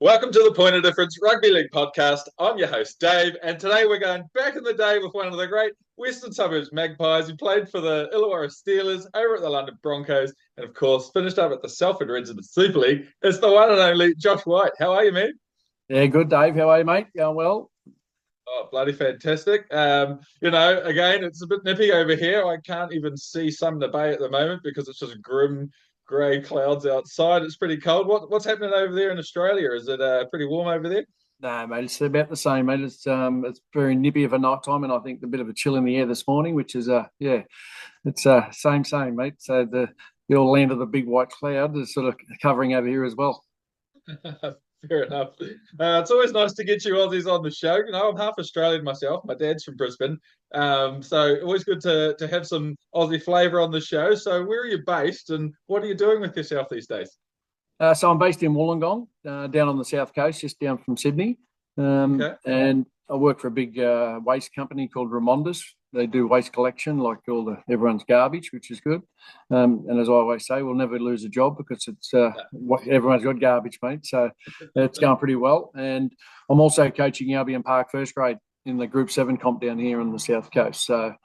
Welcome to the Point of Difference Rugby League podcast. I'm your host, Dave, and today we're going back in the day with one of the great Western Suberbs Magpies who played for the Illawarra Steelers over at the London Broncos and, of course, finished up at the Salford Reds of the Super League. It's the one and only Josh White. How are you, man? Yeah, good, Dave. How are you, mate? Going well? Oh, bloody fantastic. Again, it's a bit nippy over here. I can't even see Sumner Bay at the moment because it's just grim grey clouds outside. It's pretty cold. What's happening over there in Australia? Is it pretty warm over there? No, mate, it's about the same, mate. It's very nippy of a night time, and I think a bit of a chill in the air this morning, which is it's same, mate. So the old land of the big white cloud is sort of covering over here as well. Fair enough. It's always nice to get you Aussies on the show. You know, I'm half Australian myself. My dad's from Brisbane. So always good to have some Aussie flavour on the show. So where are you based and what are you doing with yourself these days? So I'm based in Wollongong, down on the south coast, just down from Sydney. Okay. And I work for a big waste company called Remondis. They do waste collection, like everyone's garbage, which is good. And as I always say, we'll never lose a job because it's everyone's got garbage, mate. So it's going pretty well. And I'm also coaching Albion Park first grade in the Group 7 comp down here on the south coast. So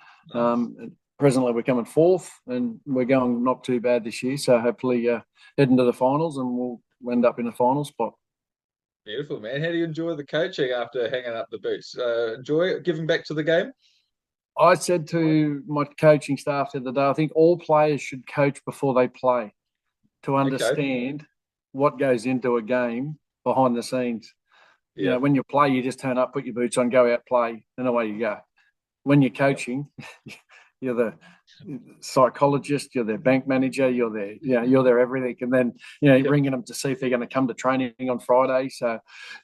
presently we're coming fourth, and we're going not too bad this year. So hopefully heading to the finals, and we'll end up in a final spot. Beautiful, man. How do you enjoy the coaching after hanging up the boots? Enjoy giving back to the game? I said to my coaching staff the other day, I think all players should coach before they play to understand what goes into a game behind the scenes. Yeah. You know, when you play, you just turn up, put your boots on, go out, play, and away you go. When you're coaching, you're the psychologist, you're their bank manager, you're their everything, and then you're ringing them to see if they're going to come to training on Friday. So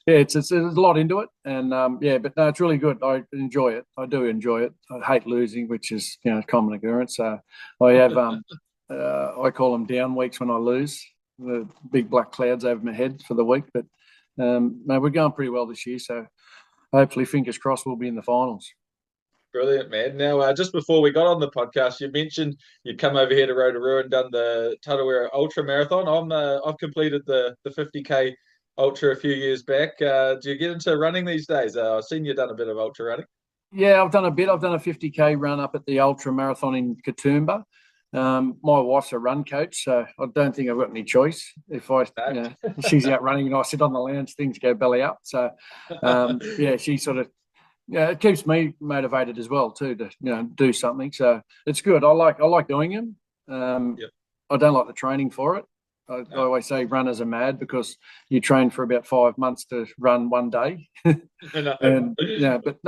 it's there's a lot into it, and but no, it's really good. I enjoy it. I do enjoy it. I hate losing, which is common occurrence. So I have I call them down weeks when I lose. The big black clouds over my head for the week, but no, we're going pretty well this year. So hopefully, fingers crossed, we'll be in the finals. Brilliant, man. Now, just before we got on the podcast, you mentioned you'd come over here to Rotorua and done the Tarawera Ultra Marathon. I've completed the 50K Ultra a few years back. Do you get into running these days? I've seen you've done a bit of ultra running. Yeah, I've done a bit. I've done a 50K run up at the Ultra Marathon in Katoomba. My wife's a run coach, so I don't think I've got any choice. If she's out running and I sit on the lounge, things go belly up. So, she sort of. Yeah, it keeps me motivated as well too to do something. So it's good. I like doing them. I don't like the training for it. I always say runners are mad because you train for about 5 months to run one day. But no,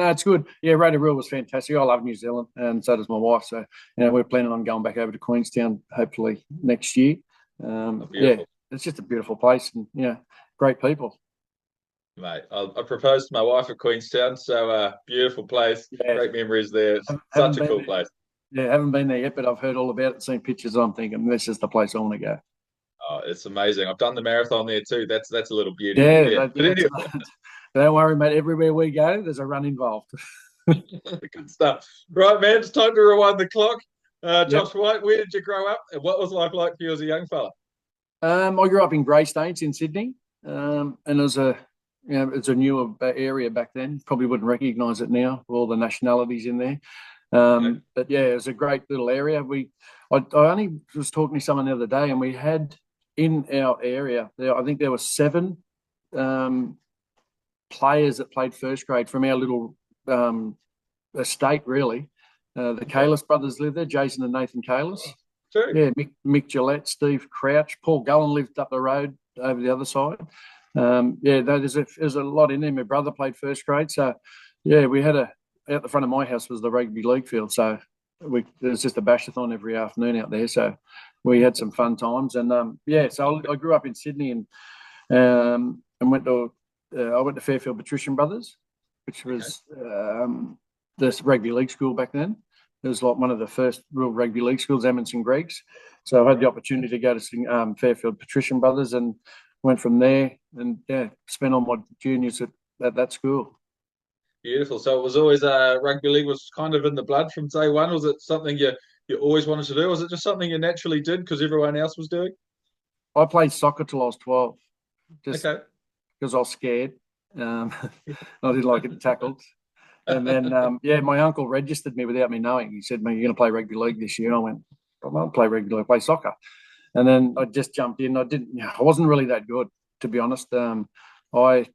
it's good. Yeah, Rotorua was fantastic. I love New Zealand, and so does my wife. So we're planning on going back over to Queenstown hopefully next year. It's just a beautiful place, and great people. Mate, I proposed to my wife at Queenstown, so beautiful place, great memories there. Such a cool place. Yeah, haven't been there yet, but I've heard all about it, seen pictures. I'm thinking this is the place I want to go. Oh, it's amazing. I've done the marathon there too. That's a little beauty. But anyway. Don't worry, mate. Everywhere we go, there's a run involved. Good stuff. Right, man. It's time to rewind the clock. Josh White, where did you grow up, and what was life like for you as a young fella? I grew up in Greystanes in Sydney, and it was it's a newer area back then. Probably wouldn't recognise it now, with all the nationalities in there. But it was a great little area. I only was talking to someone the other day, and we had in our area I think there were 7 players that played first grade from our little estate. Really, the Kalis brothers lived there. Jason and Nathan Kalis. True. Yeah, Mick Gillette, Steve Crouch, Paul Gullen lived up the road over the other side. There's a lot in there. My brother played first grade, so we had out the front of my house was the rugby league field, so there was just a bashathon every afternoon out there. So we had some fun times, and so I grew up in Sydney and went to Fairfield Patrician Brothers, which was this rugby league school back then. It was like one of the first real rugby league schools, Emerson Greggs. So I had the opportunity to go to Fairfield Patrician Brothers and went from there and spent all my juniors at that school. Beautiful. So it was always rugby league was kind of in the blood from day one. Was it something you always wanted to do? Was it just something you naturally did because everyone else was doing? I played soccer till I was 12. Because because I was scared. I didn't like getting tackled. And then, my uncle registered me without me knowing. He said, "Man, you're going to play rugby league this year." And I went, "I won't play rugby league, I play soccer." And then I just jumped in. I wasn't really that good, to be honest. I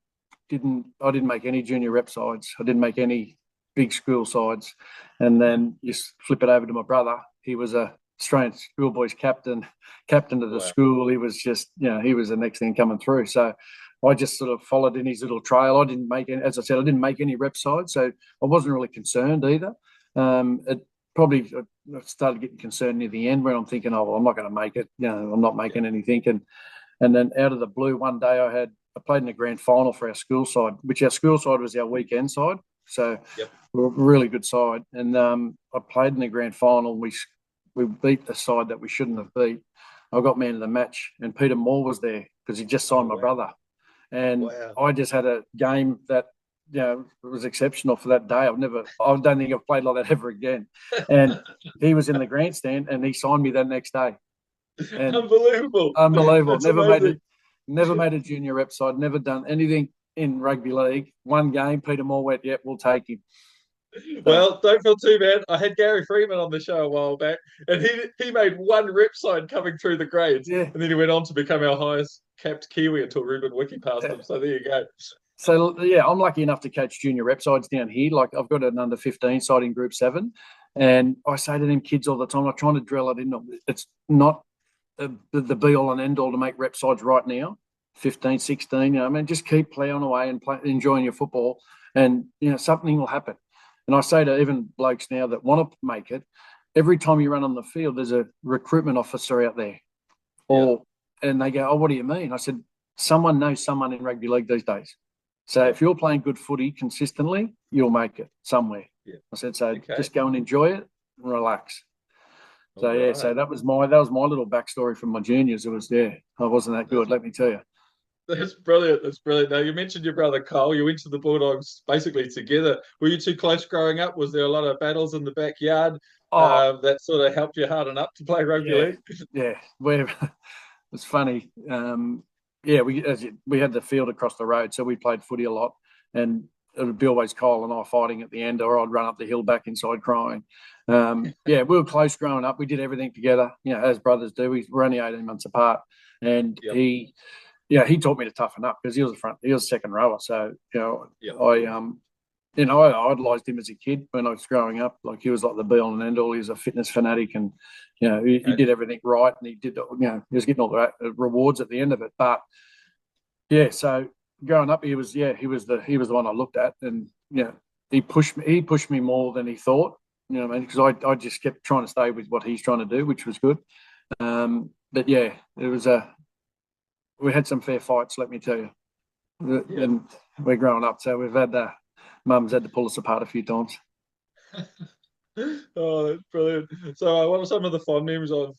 didn't make any junior rep sides. I didn't make any big school sides. And then you flip it over to my brother. He was a Australian schoolboys captain of the school. He was just, he was the next thing coming through. So I just sort of followed in his little trail. I didn't make any, as I said, I didn't make any rep sides, so I wasn't really concerned either. I started getting concerned near the end where I'm thinking, oh, well, I'm not going to make it. I'm not making anything. And then out of the blue, one day I played in the grand final for our school side, which our school side was our weekend side. So we were a really good side. And I played in the grand final. We beat the side that we shouldn't have beat. I got man of the match, and Peter Moore was there because he just signed my brother. And I just had a game that, it was exceptional for that day. I don't think I've played like that ever again. And he was in the grandstand and he signed me that next day. And Unbelievable. Never made a junior rep side, never done anything in rugby league. One game, Peter Moore went, "Yep, we'll take him." Well, don't feel too bad. I had Gary Freeman on the show a while back, and he made one rep side coming through the grades, and then he went on to become our highest capped Kiwi until Ruben Wiki passed him. So there you go. So I'm lucky enough to coach junior rep sides down here. Like I've got an under 15 side in Group 7, and I say to them kids all the time, I'm trying to drill it in them. It's not the be all and end all to make rep sides right now. 15, 16, just keep playing away and enjoying your football, and something will happen. And I say to even blokes now that want to make it, every time you run on the field, there's a recruitment officer out there. And they go, "Oh, what do you mean?" I said, someone knows someone in rugby league these days. So if you're playing good footy consistently, you'll make it somewhere. I said, just go and enjoy it and relax. So, so that was my little backstory from my juniors. It was, I wasn't that good, let me tell you. That's brilliant. Now, you mentioned your brother Cole. You went to the Bulldogs basically together. Were you too close growing up? Was there a lot of battles in the backyard that sort of helped you harden up to play rugby league? Yeah, it's funny. We had the field across the road, so we played footy a lot, and it would be always Cole and I fighting at the end, or I'd run up the hill back inside crying. We were close growing up. We did everything together, as brothers do. We were only 18 months apart, and he taught me to toughen up because he was a second rower. So I idolised him as a kid when I was growing up. Like he was like the be all and end all. He was a fitness fanatic, and he did everything right, and he did he was getting all the rewards at the end of it. But so growing up, he was the one I looked at, and he pushed me more than he thought. Because I just kept trying to stay with what he's trying to do, which was good. But it was we had some fair fights, let me tell you. And we're growing up, so we've had Mum's had to pull us apart a few times. Oh, that's brilliant. So what are some of the fond memories of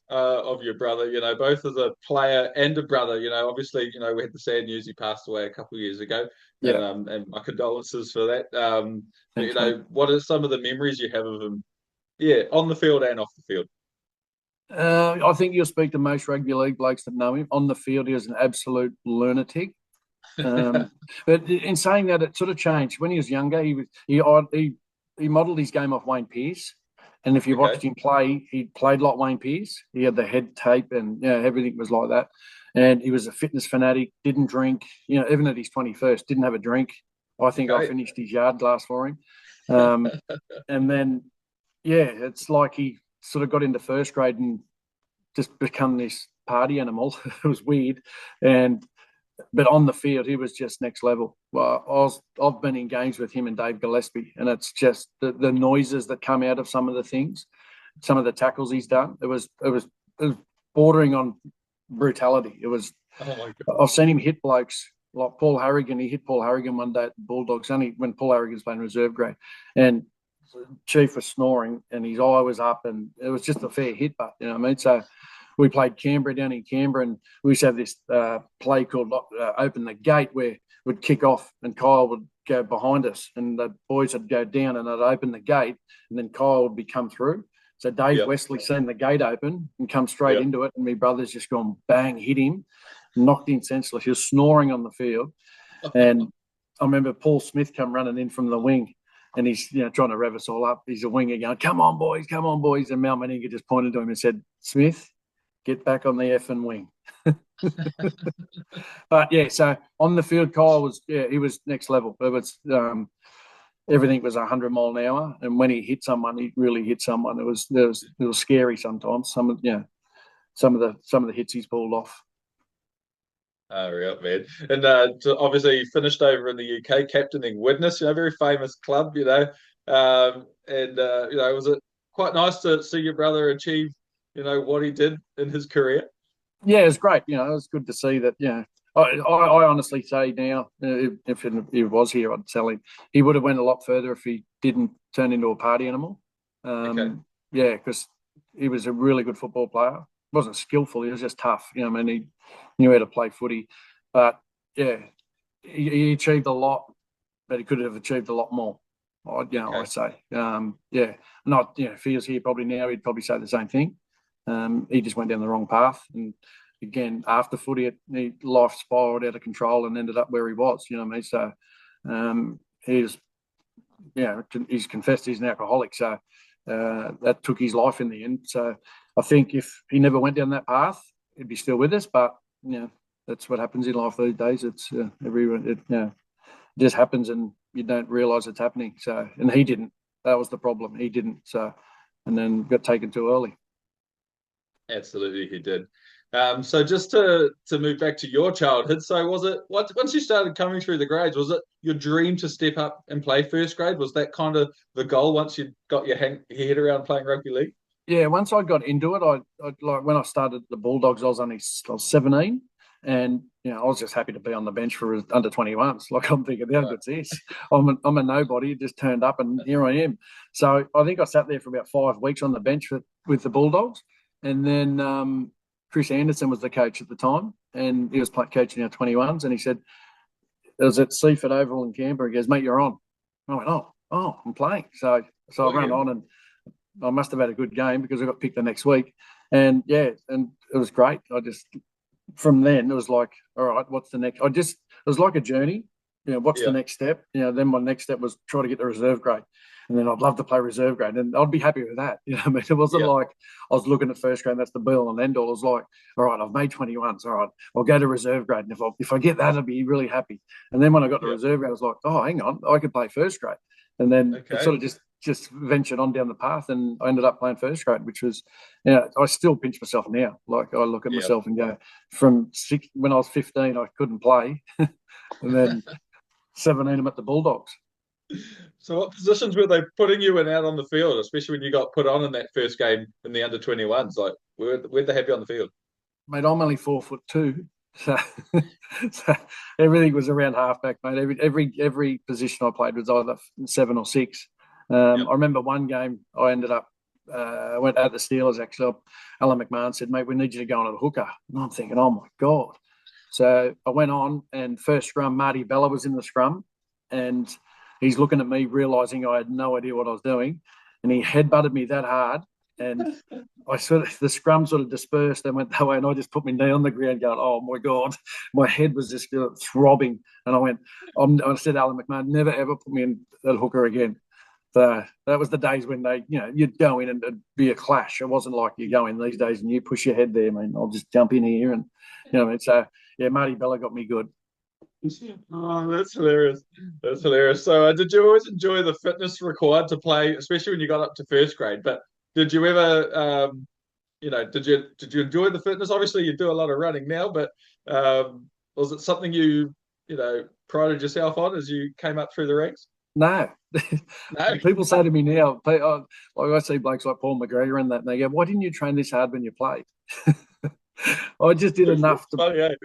your brother, both as a player and a brother? Obviously, we had the sad news he passed away a couple of years ago. And my condolences for that. Thanks, what are some of the memories you have of him? On the field and off the field. I think you'll speak to most rugby league blokes that know him. On the field, he was an absolute lunatic. But in saying that, it sort of changed. When he was younger, he modelled his game off Wayne Pearce. And if you watched him play, he played like Wayne Pearce. He had the head tape and everything was like that. And he was a fitness fanatic, didn't drink, even at his 21st, didn't have a drink. I think I finished his yard glass for him. And then, it's like he sort of got into first grade and just become this party animal. It was weird. But on the field, he was just next level. Well, I've been in games with him and Dave Gillespie, and it's just the noises that come out of some of the things, some of the tackles he's done. It was bordering on brutality. It was. Oh my God. I've seen him hit blokes like Paul Harrigan. He hit Paul Harrigan one day at the Bulldogs, only when Paul Harrigan's playing reserve grade, and Chief was snoring, and his eye was up, and it was just a fair hit. But so. We played Canberra down in Canberra, and we used to have this play called Open the Gate, where we'd kick off and Kyle would go behind us, and the boys would go down and they'd open the gate, and then Kyle would be come through. So Dave Wesley seen the gate open and come straight into it, and my brother's just gone bang, hit him, knocked him senseless. He was snoring on the field. And I remember Paul Smith come running in from the wing, and he's trying to rev us all up. He's a winger going, "Come on, boys, come on, boys!" And Mal Meninga just pointed to him and said, "Smith, get back on the effing wing." But yeah, so on the field, Kyle he was next level. It was everything was 100 mile an hour, and when he hit someone, he really hit someone. It was scary sometimes. Some of the hits he's pulled off. Oh, yeah, man. And obviously, you finished over in the UK, captaining Widnes, very famous club, was it quite nice to see your brother achieve, what he did in his career? Yeah, it was great. It was good to see that. I honestly say now, if he was here, I'd tell him he would have went a lot further if he didn't turn into a party animal. Okay. Yeah, because he was a really good football player. Wasn't skillful. He was just tough. He knew how to play footy. But yeah, he achieved a lot, but he could have achieved a lot more. I say, if he was here probably now, he'd probably say the same thing. He just went down the wrong path, and again after footy, life spiraled out of control and ended up where he was. You know what I mean? So he's confessed he's an alcoholic. So that took his life in the end. So I think if he never went down that path, he'd be still with us. But that's what happens in life these days. It's it just happens, and you don't realise it's happening. So, and he didn't. That was the problem. He didn't. So, and then got taken too early. Absolutely, he did. So just to move back to your childhood, so was it once you started coming through the grades, was it your dream to step up and play first grade? Was that kind of the goal once you got your head around playing rugby league? Yeah, once I got into it, I like when I started the Bulldogs, I was 17, and I was just happy to be on the bench for under 21s. Like I'm thinking, how good's this? I'm a nobody, just turned up, and here I am. So I think I sat there for about 5 weeks on the bench with the Bulldogs, and then Chris Anderson was the coach at the time, and he was coaching our 21s, and he said, it was at Seaford Oval in Canberra. He goes, "Mate, you're on." I went, "Oh, I'm playing." So I ran on, and I must have had a good game because I got picked the next week. And yeah, and it was great. From then it was like, all right, what's the next? It was like a journey. What's the next step? Then my next step was try to get the reserve grade. And then I'd love to play reserve grade, and I'd be happy with that. I mean, it wasn't like I was looking at first grade, and that's the be all and end all. It was like, all right, I've made 21s. All right, I'll go to reserve grade. And if I get that, I'd be really happy. And then when I got to reserve grade, I was like, oh, hang on, I could play first grade. And then it sort of just ventured on down the path, and I ended up playing first grade, which was, I still pinch myself now. Like I look at myself and go, when I was 15, I couldn't play. And then 17, I'm at the Bulldogs. So what positions were they putting you in out on the field, especially when you got put on in that first game in the under-21s? Like, where'd they have you on the field? Mate, I'm only 4'2", so everything was around halfback, mate. Every position I played was either 7 or 6. I remember one game I ended up went at the Steelers actually. Alan McMahon said, "Mate, we need you to go on to the hooker." And I'm thinking, oh my God. So I went on, and first scrum, Marty Bella was in the scrum, and he's looking at me, realising I had no idea what I was doing, and he headbutted me that hard, and the scrum sort of dispersed and went that way, and I just put my knee on the ground going, oh my God. My head was just throbbing, and I said, Alan McMahon, never ever put me in that hooker again. So that was the days when you'd go in and it'd be a clash. It wasn't like you go in these days and you push your head there. I mean, I'll just jump in here and, so yeah, Marty Bella got me good. Oh, that's hilarious. That's hilarious. So did you always enjoy the fitness required to play, especially when you got up to first grade? But did you ever, did you enjoy the fitness? Obviously, you do a lot of running now, but was it something you prided yourself on as you came up through the ranks? No. No. People say to me now, I see blokes like Paul McGregor and that, and they go, "Why didn't you train this hard when you played?" I just did enough to. Funny, eh?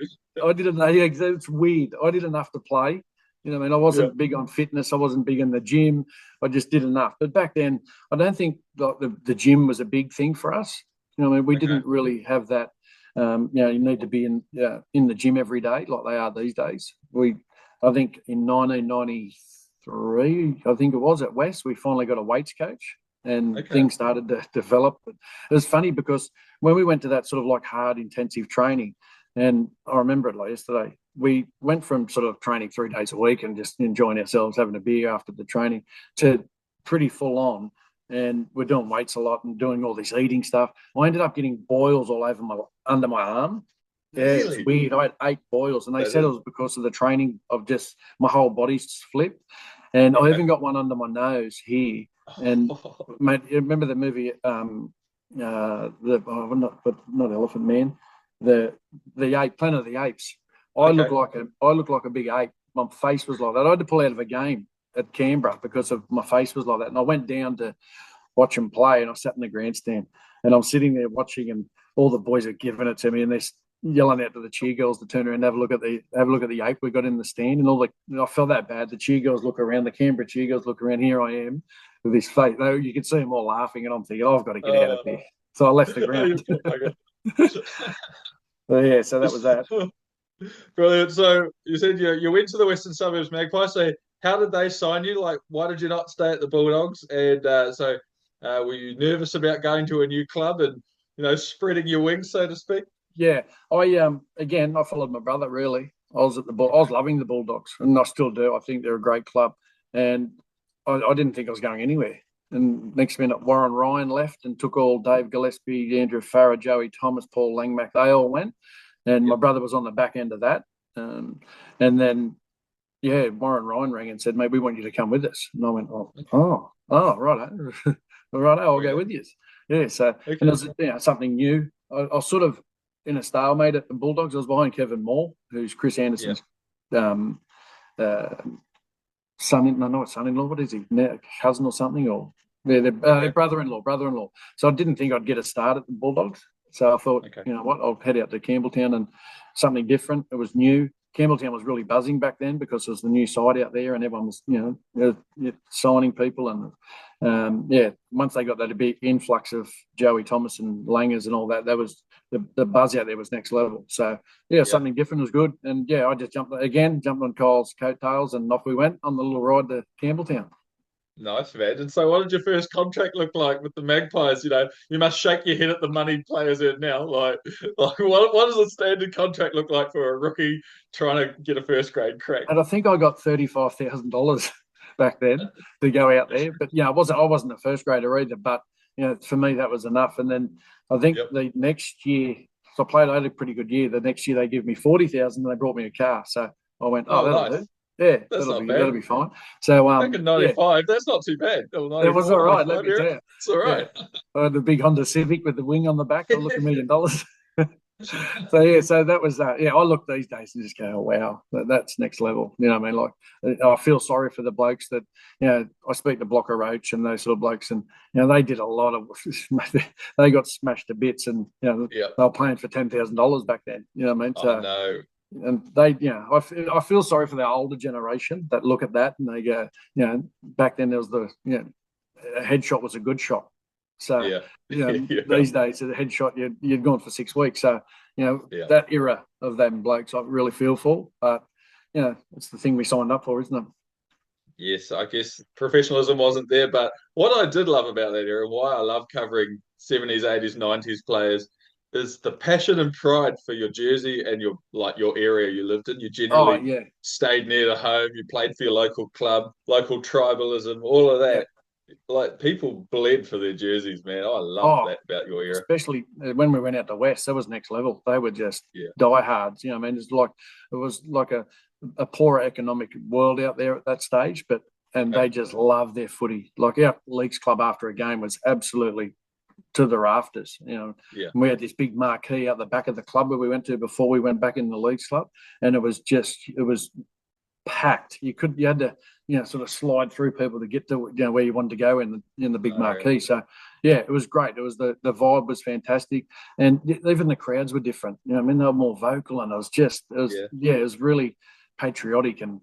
I didn't know. Yeah, it's weird. I did enough to play. I wasn't big on fitness. I wasn't big in the gym. I just did enough. But back then, I don't think the gym was a big thing for us. We didn't really have that. You need to be in the gym every day like they are these days. I think in 1993, I think it was at West, we finally got a weights coach. And things started to develop. It was funny because when we went to that sort of like hard, intensive training, and I remember it like yesterday, we went from sort of training 3 days a week and just enjoying ourselves, having a beer after the training, to pretty full on. And we're doing weights a lot and doing all this eating stuff. I ended up getting boils all over under my arm. Yeah, really? It was weird. I had 8 boils, and they said it was because of the training of just my whole body's flipped. And I even got one under my nose here. And mate, you remember the movie, not Elephant Man, the ape, Planet of the Apes. I look like a big ape. My face was like that. I had to pull out of a game at Canberra because of my face was like that. And I went down to watch them play, and I sat in the grandstand, and I'm sitting there watching, and all the boys are giving it to me, and they're yelling out to the cheer girls to turn around and have a look at the ape we got in the stand, and I felt that bad. The cheer girls look around, the Canberra cheer girls look around. Here I am with this face. You can see them all laughing, and I'm thinking, I've got to get out of there. So I left the ground. So that was that. Brilliant. So you said you went to the Western Suburbs Magpies. So how did they sign you? Like, why did you not stay at the Bulldogs? And were you nervous about going to a new club and spreading your wings, so to speak? Yeah, I followed my brother. Really, I was loving the Bulldogs, and I still do. I think they're a great club, and I didn't think I was going anywhere. And next minute, Warren Ryan left and took all Dave Gillespie, Andrew Farah, Joey Thomas, Paul Langmack. They all went, and my brother was on the back end of that. And then, Warren Ryan rang and said, "Mate, we want you to come with us." And I went, "Oh, right, right, I'll go with you." Yeah, so and it was something new. I was sort of in a stalemate at the Bulldogs. I was behind Kevin Moore, who's Chris Anderson's son-in-law. What is he? Cousin or something? Or they're brother-in-law. So I didn't think I'd get a start at the Bulldogs. So I thought, you know what, I'll head out to Campbelltown and something different. It was new. Campbelltown was really buzzing back then because it was the new side out there, and everyone was, signing people. And once they got that big influx of Joey Thomas and Langers and all that, that was the buzz out there was next level. So something different was good. And I just jumped on Kyle's coattails, and off we went on the little ride to Campbelltown. Nice, man. And so what did your first contract look like with the Magpies? You must shake your head at the money players in now. Like what does a standard contract look like for a rookie trying to get a first grade crack? And I think I got $35,000 back then to go out there. But I wasn't a first grader either. But for me that was enough. And then I think the next year, so I had a pretty good year. The next year they gave me $40,000 and they brought me a car. So I went, that'll do. Yeah, that'll be fine. So back in '95, that's not too bad. It was all right. Let me tell you, it's all right. Yeah. I had the big Honda Civic with the wing on the back. I looked $1 million. So that was that. I look these days and just go, oh, wow, that's next level. You know what I mean? Like, I feel sorry for the blokes that, I speak to Blocker Roach and those sort of blokes, and they did a lot of, they got smashed to bits, and they were playing for $10,000 back then. You know what I mean? So, no. And they, I feel sorry for the older generation that look at that and they go, back then there was a headshot was a good shot. So, these days, a headshot, you'd gone for 6 weeks. So, that era of them blokes, I really feel for. But, it's the thing we signed up for, isn't it? Yes, I guess professionalism wasn't there. But what I did love about that era, why I love covering 70s, 80s, 90s players, is the passion and pride for your jersey and your area you lived in. You generally stayed near the home. You played for your local club, local tribalism, all of that. Like, people bled for their jerseys, man. I love that about your era. Especially when we went out to West, that was next level. They were just diehards. You know what I mean? It was like a poorer economic world out there at that stage, they just loved their footy. Like, our Leagues Club after a game was absolutely to the rafters. And we had this big marquee out the back of the club where we went to before we went back in the Leagues Club, and it was packed. You had to sort of slide through people to get to where you wanted to go in the big marquee. So it was great. It was the vibe was fantastic, and even the crowds were different. I mean, they were more vocal, and it was really patriotic, and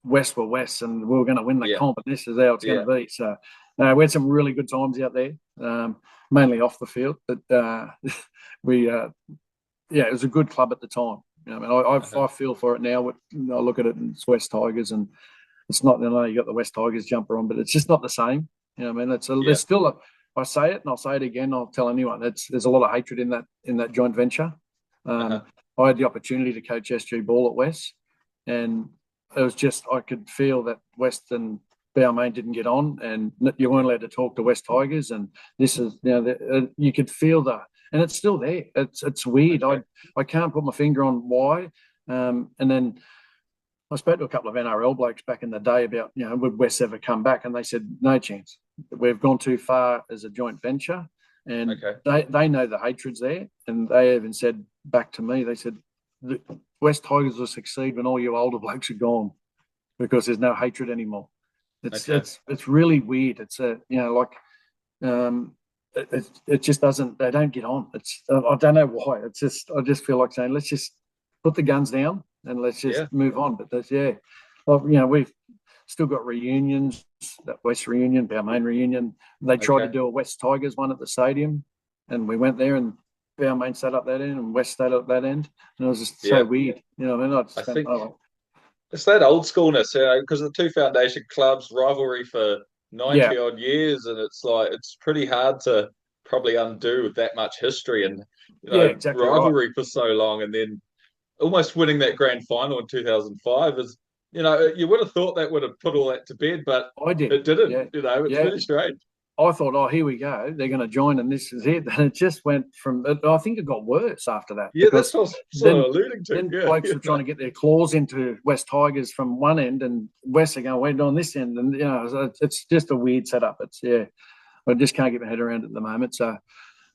West were West, and we were going to win the comp, and this is how it's going to be. So we had some really good times out there, mainly off the field, but it was a good club at the time. I feel for it now. I look at it, and it's West Tigers, and it's not. You got the West Tigers jumper on, but it's just not the same. There's still I say it, and I'll say it again. I'll tell anyone. There's a lot of hatred in that joint venture. I had the opportunity to coach SG Ball at West, and it was just I could feel that West and Balmain didn't get on, and you weren't allowed to talk to West Tigers, and this is you could feel and it's still there. It's weird. Okay. I can't put my finger on why. And then I spoke to a couple of NRL blokes back in the day about, would West ever come back? And they said, no chance. We've gone too far as a joint venture. And they know the hatred's there. And they even said back to me, they said, the West Tigers will succeed when all you older blokes are gone because there's no hatred anymore. It's really weird. It's it just doesn't. They don't get on. I don't know why. I just feel like saying let's just put the guns down and let's just move on. But we've still got reunions. That West reunion, Balmain reunion. They tried to do a West Tigers one at the stadium, and we went there and Balmain sat up that end and West sat up that end, and it was just so weird. I think it's that old schoolness, because the two foundation clubs rivalry for 90 odd years, and it's pretty hard to probably undo with that much history and rivalry for so long, and then almost winning that grand final in 2005 is you would have thought that would have put all that to bed, but it didn't. It's really strange. I thought, oh, here we go. They're going to join, and this is it. And it just went from. I think it got worse after that. Yeah, that's what I was sort of alluding to. Then blokes were trying to get their claws into West Tigers from one end, and West are going, we're on this end, and it's just a weird setup. I just can't get my head around it at the moment. So,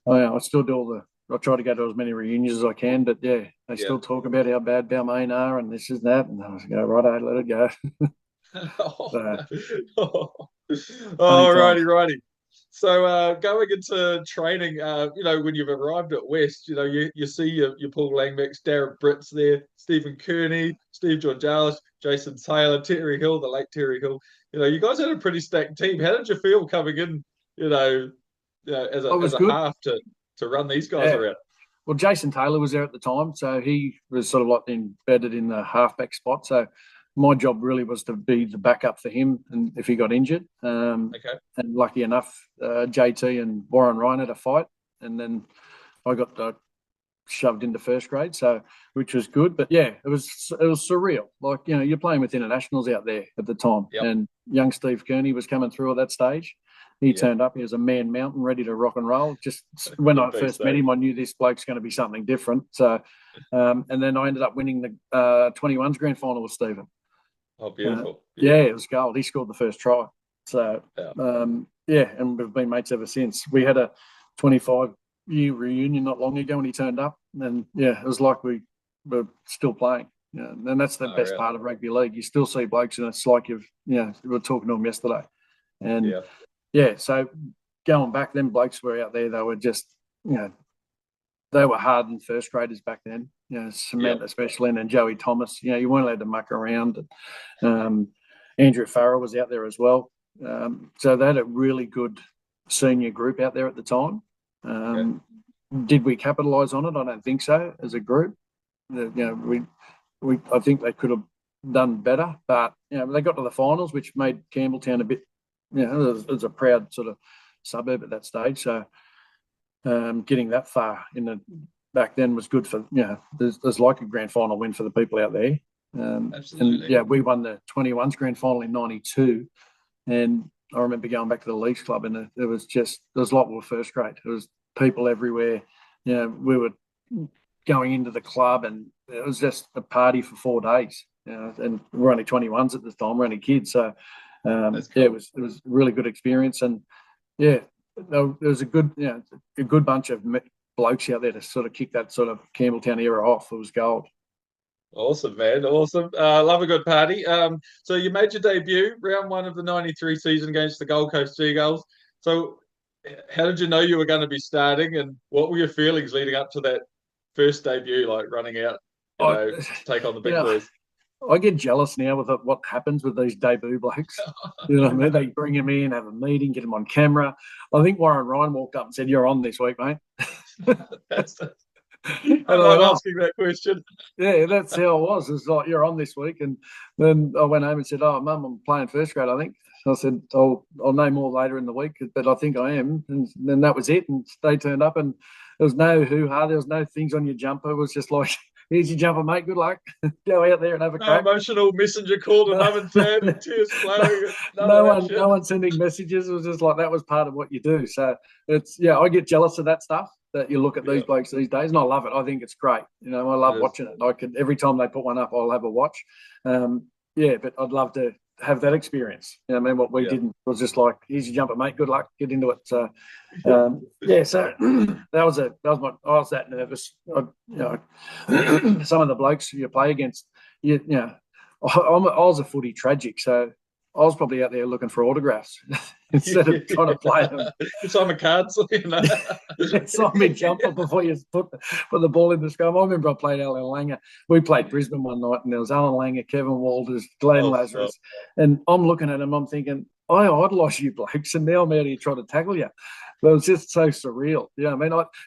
I still do I try to go to as many reunions as I can, but they still talk about how bad Balmain are, and this is that, and I go, righto, let it go. Righty. So going into training, when you've arrived at West, you see your Paul Langmax, Darren Britts there, Stephen Kearney, Steve Georgalis, Jason Taylor, Terry Hill, the late Terry Hill. You guys had a pretty stacked team. How did you feel coming in, as a half to run these guys around? Well, Jason Taylor was there at the time, so he was sort of like embedded in the halfback spot. So my job really was to be the backup for him, and if he got injured. And lucky enough, JT and Warren Ryan had a fight, and then I got shoved into first grade, which was good. But it was surreal. Like you're playing with internationals out there at the time, and young Steve Kearney was coming through at that stage. He turned up. He was a man mountain, ready to rock and roll. Just when I first met him, I knew this bloke's going to be something different. So, and then I ended up winning the 21s grand final with Stephen. Oh, beautiful. It was gold. He scored the first try. So, and we've been mates ever since. We had a 25-year reunion not long ago when he turned up. And, it was like we were still playing. And that's the best part of rugby league. You still see blokes, and it's like we were talking to them yesterday. And, so going back, them blokes were out there. They were just, they were hardened first graders back then. Cement especially, and then Joey Thomas. You weren't allowed to muck around. Andrew Farrell was out there as well. So they had a really good senior group out there at the time. Did we capitalise on it? I don't think so. As a group, I think they could have done better, but they got to the finals, which made Campbelltown a bit. It was a proud sort of suburb at that stage. So getting that far back then was good for there's like a grand final win for the people out there. Absolutely. And we won the 21s grand final in '92, and I remember going back to the Leagues Club, and it was like we were first grade. There was people everywhere. We were going into the club, and it was just a party for 4 days. And we were only 21s at the time. We're only kids, so cool. It was a really good experience, and there was a good bunch of blokes out there to sort of kick that sort of Campbelltown era off. It was gold. Awesome, man. Awesome. Love a good party. So you made your debut round one of the 93 season against the Gold Coast Seagulls. So how did you know you were going to be starting, and what were your feelings leading up to that first debut, like running out, to take on the big boys? I get jealous now with what happens with these debut blokes. You know what I mean? They bring him in, have a meeting, get him on camera. I think Warren Ryan walked up and said, "You're on this week, mate." I'm asking that question. Yeah, that's how it was. It's like, "You're on this week." And then I went home and said, "Oh, Mum, I'm playing first grade, I think." I said, I'll know more later in the week, but I think I am. And then that was it. And they turned up, and there was no hoo-ha. There was no things on your jumper. It was just like, Here's your jumper, mate. Good luck. Go out there and have a crack. No emotional messenger call to mum and dad and tears flowing. No one sending messages. It was just like that was part of what you do. So I get jealous of that stuff. That you look at these blokes these days, and I love it. I think it's great. I love watching it. Every time they put one up, I'll have a watch. But I'd love to have that experience. What we didn't was just like, here's your jumper, mate. Good luck. Get into it. So, So I was that nervous. Some of the blokes you play against, I was a footy tragic, so I was probably out there looking for autographs instead of trying to play them. Sign my cards, Sign me jumper before you put the ball in the scrum. I remember I played Alan Langer. We played Brisbane one night, and there was Alan Langer, Kevin Walters, Glenn Lazarus, and I'm looking at them. I'm thinking, I idolise you blokes, and now I'm out here trying to tackle you. But it's just so surreal.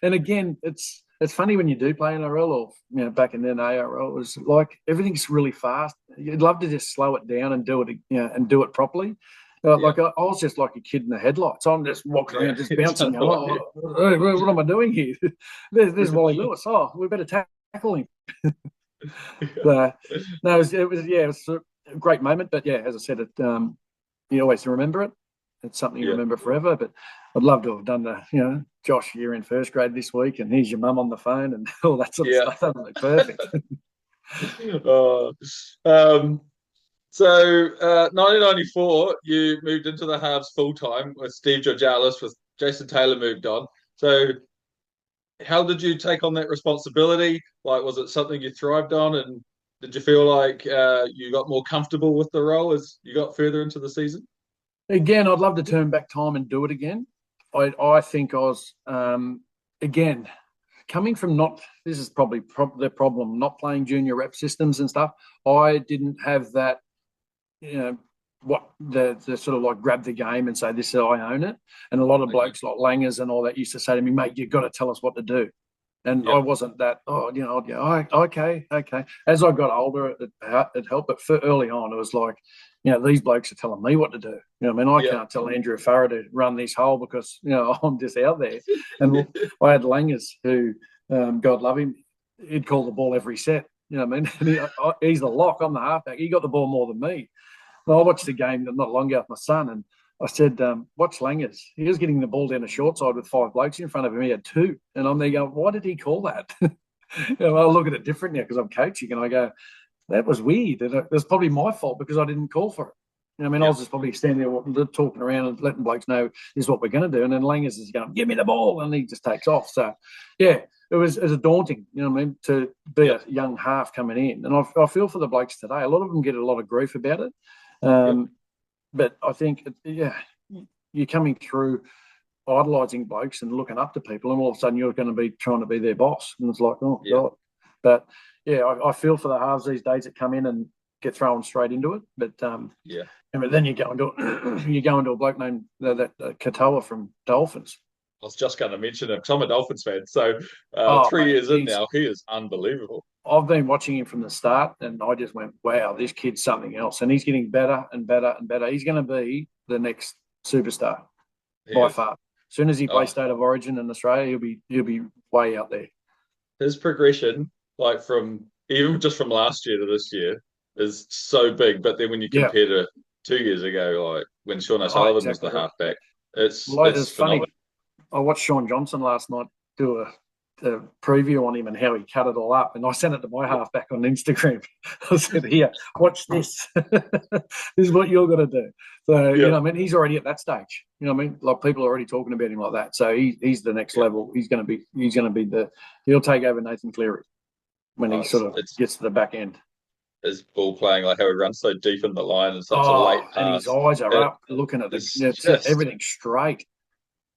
And again, it's funny when you do play NRL or back in then ARL. It was like everything's really fast. You'd love to just slow it down and do it, and do it properly. Like I was just like a kid in the headlights. I'm just walking around, just bouncing. What am I doing here? There's Wally Lewis. Oh, we better tackle him. It was a great moment. But as I said, you always remember it. It's something you remember forever. But I'd love to have done the, Josh, you're in first grade this week, and here's your mum on the phone, and all that sort of stuff. That would be perfect. So, 1994, you moved into the halves full time with Steve Georgalis, with Jason Taylor moved on. So, how did you take on that responsibility? Like, was it something you thrived on, and did you feel like you got more comfortable with the role as you got further into the season? Again, I'd love to turn back time and do it again. I think I was, again, coming from this is probably the problem, not playing junior rep systems and stuff. I didn't have that, what the sort of like grab the game and say, this is I own it. And a lot of blokes like Langers and all that used to say to me, mate, you've got to tell us what to do. And I wasn't that, okay. As I got older, it helped. But for early on, it was like, these blokes are telling me what to do. I can't tell Andrew Farrar to run this hole because, I'm just out there. And I had Langers who, God love him, he'd call the ball every set. He's the lock, I'm the halfback. He got the ball more than me. Well, I watched the game not long ago with my son, and I said, watch Langers. He was getting the ball down the short side with 5 blokes in front of him. He had 2. And I'm there going, why did he call that? I look at it different now because I'm coaching, and I go, that was weird. And it was probably my fault because I didn't call for it. I was just probably standing there talking around and letting blokes know this is what we're going to do. And then Langers is going, give me the ball. And he just takes off. So, it was daunting, to be a young half coming in. And I feel for the blokes today. A lot of them get a lot of grief about it. But I think, you're coming through idolising blokes and looking up to people, and all of a sudden you're going to be trying to be their boss. And it's like, God. But, I feel for the halves these days that come in and get thrown straight into it. But, and then you go into a bloke named Katoa from Dolphins. I was just going to mention him because I'm a Dolphins fan. So 3 years in now, he is unbelievable. I've been watching him from the start, and I just went, wow, this kid's something else. And he's getting better and better and better. He's going to be the next superstar by far. As soon as he plays State of Origin in Australia, he'll be way out there. His progression, like from last year to this year, is so big. But then when you compare to 2 years ago, like when Sean O'Sullivan was the halfback, it's funny. I watched Sean Johnson last night do a preview on him and how he cut it all up, and I sent it to my halfback on Instagram. I said, here, watch this. This is what you're going to do. So, he's already at that stage. Like people are already talking about him like that. So he's the next level. He's going to be he'll take over Nathan Cleary when he sort of gets to the back end. His ball playing, like how he runs so deep in the line and such a late pass. And his eyes are up looking at everything straight.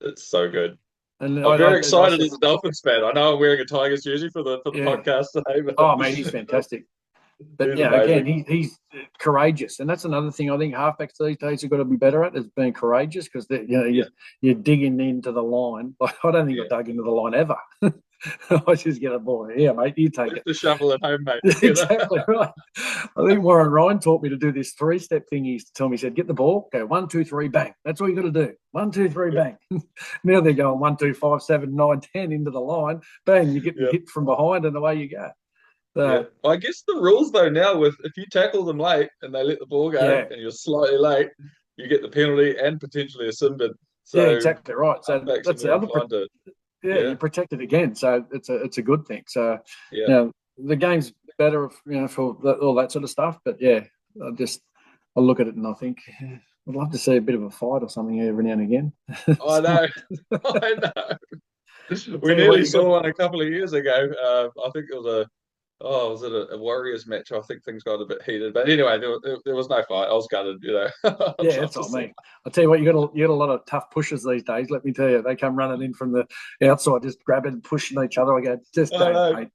It's so good. And I'm very excited as a Dolphins fan. I know I'm wearing a Tigers jersey for the podcast today. But mate, he's fantastic. But again, he's courageous, and that's another thing I think halfbacks these days have got to be better at, is being courageous, because you're digging into the line. Like, I don't think I dug into the line ever. I just get a ball. Yeah, mate, you take it. The shovel at home, mate. Exactly right. I think Warren Ryan taught me to do this 3-step thing. He used to tell me, he said, get the ball, go 1, 2, 3, bang. That's all you got to do. 1, 2, 3, bang. Now they're going 1, 2, 5, 7, 9, 10 into the line. Bang, you get hit from behind, and away you go. Yeah. I guess the rules though now with if you tackle them late and they let the ball go Yeah, and you're slightly late, you get the penalty and potentially a sin bin. yeah, So exactly right. So halfbacks are that's the more other. inclined to, Yeah, yeah, you protect it again, so it's a good thing. So, yeah. the game's better, for all that sort of stuff. But yeah, I look at it and I think I'd love to see a bit of a fight or something every now and again. I So, know, I know. I'll We tell you what, nearly you got. saw one a couple of years ago. I think it was was it a Warriors match? I think things got a bit heated, but anyway, there was no fight. I was gutted, I'd Yeah, love that's to what I see. mean. I'll tell you what, you got a lot of tough pushers these days. Let me tell you, they come running in from the outside, just grabbing and pushing each other. I go, just I don't, know. mate.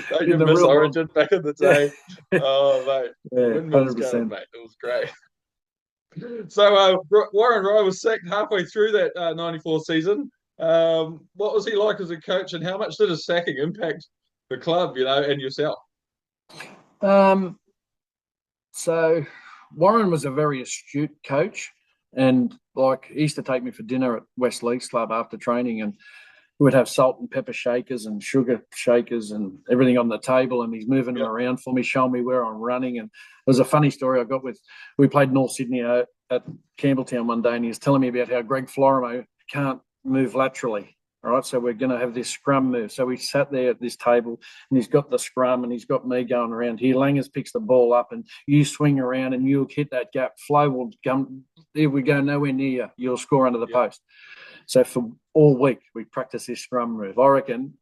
Don't In you the miss real world, Origin back in the yeah, day? Oh, mate, the yeah, windmills going, 100%. mate. It was great. So Warren Ryan was sacked halfway through that '94 season. What was he like as a coach, and how much did his sacking impact the club, and yourself? Um, So Warren was a very astute coach, and like he used to take me for dinner at West Leagues Club after training, and we would have salt and pepper shakers and sugar shakers and everything on the table, and he's moving them Yep. around for me, showing me where I'm running. And it was a funny story I got with. We played North Sydney at Campbelltown one day, and he was telling me about how Greg Florimo can't move laterally. All right, so we're going to have this scrum move. So we sat there at this table, and he's got the scrum, and he's got me going around here. Langers picks the ball up, and you swing around, and you'll hit that gap. Flo will come. There we go, nowhere near you. You'll score under the Yep. post. So for all week, we practice this scrum move. I reckon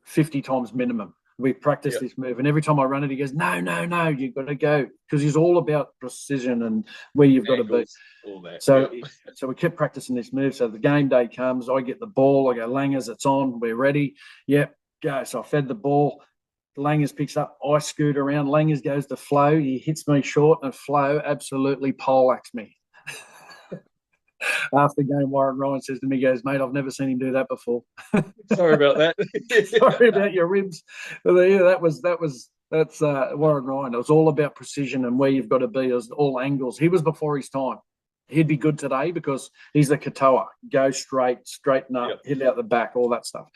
50 times minimum. We practice Yep. this move. And every time I run it, he goes, no, no, no, you've got to go. Because he's all about precision and where you've got to be. Angles, all that. So, Yep. so we kept practicing this move. So the game day comes, I get the ball, I go, Langers, it's on, we're ready. Yep, go. So I fed the ball. Langers picks up, I scoot around. Langers goes to Flo. He hits me short, and Flo absolutely poleaxed me. After the game, Warren Ryan says to me, he goes, mate, I've never seen him do that before. Sorry about that. Sorry about your ribs. But yeah, that's Warren Ryan. It was all about precision and where you've got to be. It was all angles. He was before his time. He'd be good today because he's the Katoa. Go straight, straighten up, Yep. hit out the back, all that stuff.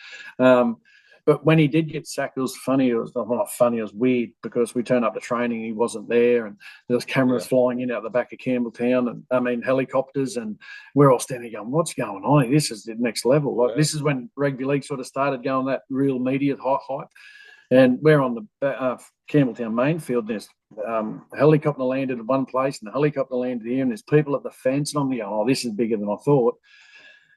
But when he did get sacked, it was funny. It was not funny. It was weird because we turned up to training and he wasn't there, and there was cameras flying in out the back of Campbelltown, and I mean helicopters, and we're all standing going, "What's going on? This is the next level." Like this is when rugby league sort of started going that real media hype. And we're on the Campbelltown main field. There's a helicopter landed at one place, and the helicopter landed here, and there's people at the fence, and I'm going, "Oh, this is bigger than I thought."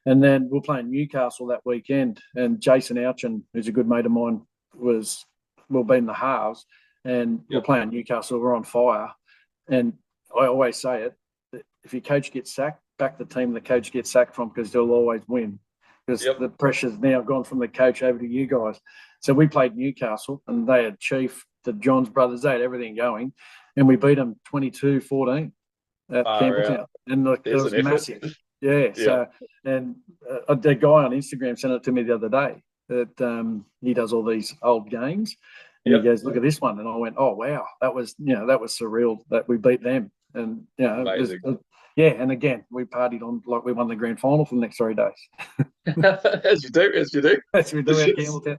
And then we're playing Newcastle that weekend, and Jason Ouchin, who's a good mate of mine, we'll be in the halves, and we're playing Newcastle. We're on fire, and I always say it: if your coach gets sacked, back the team the coach gets sacked from, because they'll always win. Because the pressure's now gone from the coach over to you guys. So we played Newcastle, and they had Chief, the Johns brothers, they had everything going, and we beat them 22-14 at Campbelltown, and it was massive. Yeah. So, and the guy on Instagram sent it to me the other day that he does all these old games, and he goes, "Look at this one," and I went, "Oh wow, that was surreal that we beat them." And Amazing. and again, we partied on like we won the grand final for the next 3 days. As you do. As we do at Campbelltown.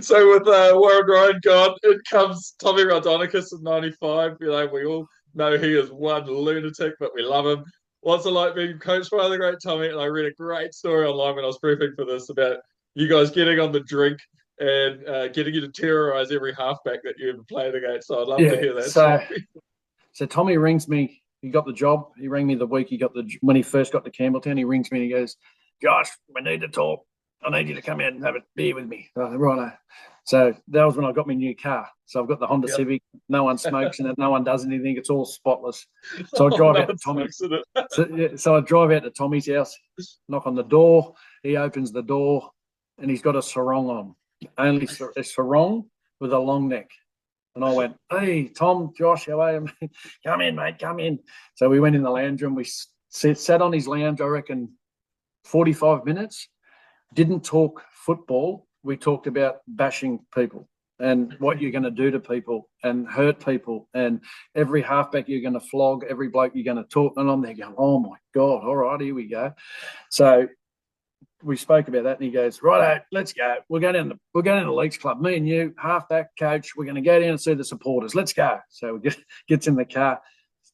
So with Warren Ryan gone, in comes Tommy Raudonikis in '95. We all know he is one lunatic, but we love him. What's it like being coached by the great Tommy? And I read a great story online when I was briefing for this about you guys getting on the drink and getting you to terrorise every halfback that you ever played against. So I'd love to hear that story. So Tommy rings me. He got the job. He rang me the week when he first got to Campbelltown. He rings me and he goes, "Josh, we need to talk. I need you to come out and have a beer with me." Right. So that was when I got my new car. So I've got the Honda Civic. No one smokes in it. No one does anything. It's all spotless. So I drive out to Tommy's. So I drive out to Tommy's house, knock on the door. He opens the door, and he's got a sarong on. Only a sarong with a long neck. And I went, "Hey, Tom, Josh, how are you? Come in, mate, come in." So we went in the lounge room. We sat on his lounge, I reckon, 45 minutes. Didn't talk football. We talked about bashing people and what you're going to do to people and hurt people, and every halfback you're going to flog, every bloke you're going to talk. And I'm there going, "Oh, my God, all right, here we go." So we spoke about that, and he goes, "Righto, let's go. We're going to the Leagues Club. Me and you, halfback, coach. We're going to go down and see the supporters. Let's go." So we gets in the car.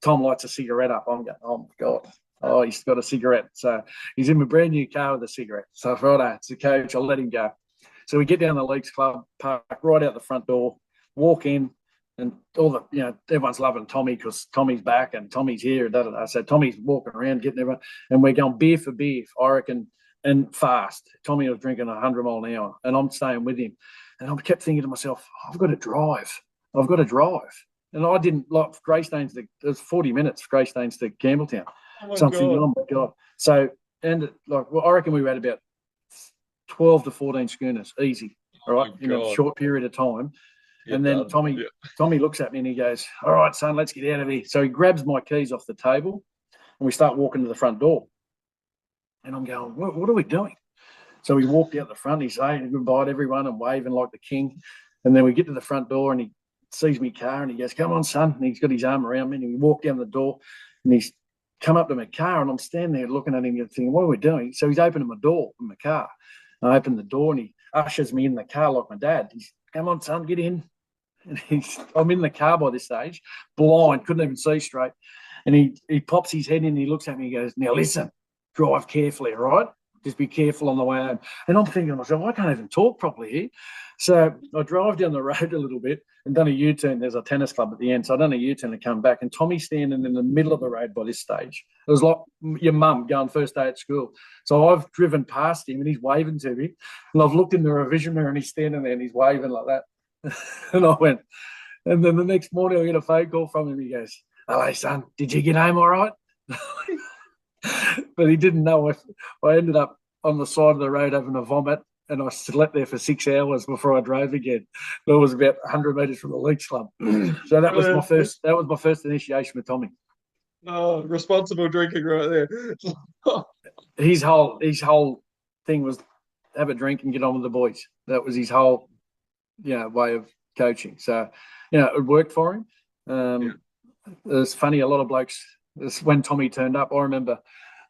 Tom lights a cigarette up. I'm going, "Oh my God. Oh, he's got a cigarette." So he's in my brand new car with a cigarette. So I thought, "Righto, it's the coach. I'll let him go." So we get down the Leagues Club, park right out the front door, walk in, and everyone's loving Tommy because Tommy's back and Tommy's here. So Tommy's walking around getting everyone, and we're going beer for beer, I reckon. And fast. Tommy was drinking 100 mile an hour, and I'm staying with him. And I kept thinking to myself, I've got to drive. And I didn't like Greystanes. It was 40 minutes, Greystanes to Campbelltown. So I'm thinking, oh my God. So, and I reckon we had about 12 to 14 schooners, easy, all right, in a short period of time. And then Tommy looks at me and he goes, "All right, son, let's get out of here." So he grabs my keys off the table and we start walking to the front door. And I'm going, what are we doing? So we walked out the front. He's saying goodbye to everyone and waving like the king. And then we get to the front door and he sees me car and he goes, "Come on, son." And he's got his arm around me and we walk down the door and he's come up to my car and I'm standing there looking at him and thinking, what are we doing? So he's opening my door in my car. I open the door and he ushers me in the car like my dad. He's, "Come on, son, get in." And I'm in the car by this stage, blind, couldn't even see straight. And he pops his head in and he looks at me and he goes, "Now listen, drive carefully, all right? Just be careful on the way home." And I'm thinking to myself, I can't even talk properly here. So I drive down the road a little bit and done a U-turn. There's a tennis club at the end. So I done a U-turn and come back. And Tommy's standing in the middle of the road by this stage. It was like your mum going first day at school. So I've driven past him and he's waving to me. And I've looked in the revision mirror and he's standing there and he's waving like that. And I went. And then the next morning I get a phone call from him. He goes, "Hello, son. Did you get home all right?" But he didn't know if I ended up on the side of the road having a vomit, and I slept there for 6 hours before I drove again. It was about 100 metres from the Leagues Club. So that was my first initiation with Tommy. Oh, responsible drinking right there. His whole thing was have a drink and get on with the boys. That was his whole way of coaching. So it worked for him. It was funny. A lot of blokes. When Tommy turned up, I remember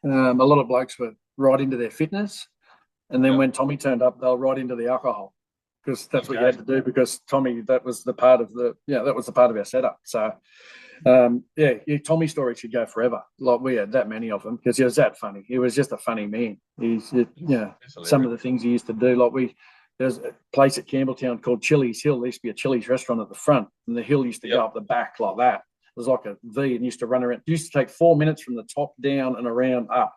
a lot of blokes were right into their fitness, and then when Tommy turned up, they were right into the alcohol because that's what you had to do. Because Tommy, that was the part of our setup. So, Tommy's story should go forever. Like we had that many of them because he was that funny. He was just a funny man. Some of the things he used to do. Like there's a place at Campbelltown called Chili's Hill. There used to be a Chili's restaurant at the front, and the hill used to go up the back like that. It was like a V and used to run around. It used to take 4 minutes from the top down and around up.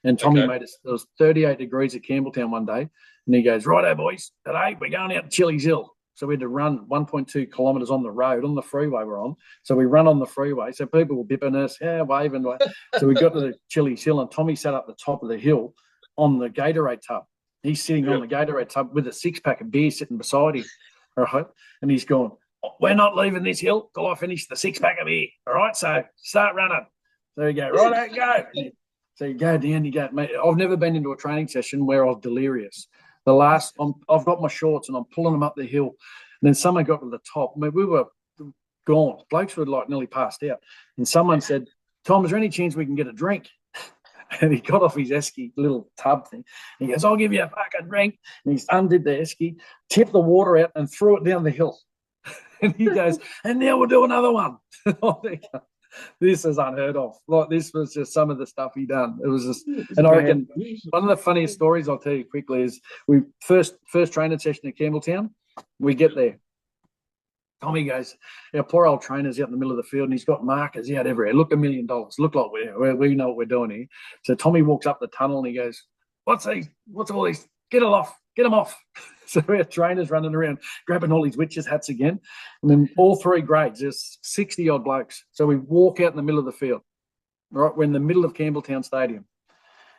And Tommy made it. It was 38 degrees at Campbelltown one day. And he goes, "Righto, boys, today we're going out to Chili's Hill." So we had to run 1.2 kilometres on the road, on the freeway we're on. So we run on the freeway. So people were bipping us, waving. So we got to the Chili's Hill and Tommy sat up the top of the hill on the Gatorade tub. He's sitting on the Gatorade tub with a 6-pack of beer sitting beside him. All right. And he's going, "We're not leaving this hill till I finish the 6-pack of beer. All right, so start running." So you go, "Right, go." So you go down, mate. I've never been into a training session where I was delirious. I've got my shorts and I'm pulling them up the hill. And then someone got to the top. I mean, we were gone. Blokes were like nearly passed out. And someone said, "Tom, is there any chance we can get a drink?" And he got off his esky little tub thing. He goes, "I'll give you a fucking drink." And he undid the esky, tipped the water out and threw it down the hill. And he goes, "And now we'll do another one." This is unheard of. Like this was just some of the stuff he done. It was just, and I reckon one of the funniest stories I'll tell you quickly is we first training session at Campbelltown. We get there. Tommy goes, "Our poor old trainer's out in the middle of the field and he's got markers out everywhere. Look $1 million. Look like we know what we're doing here." So Tommy walks up the tunnel and he goes, "What's these? What's all these? Get them off. Get them off." So our trainer's running around grabbing all these witches' hats again. And then all 3 grades, there's 60-odd blokes. So we walk out in the middle of the field. Right, we're in the middle of Campbelltown Stadium.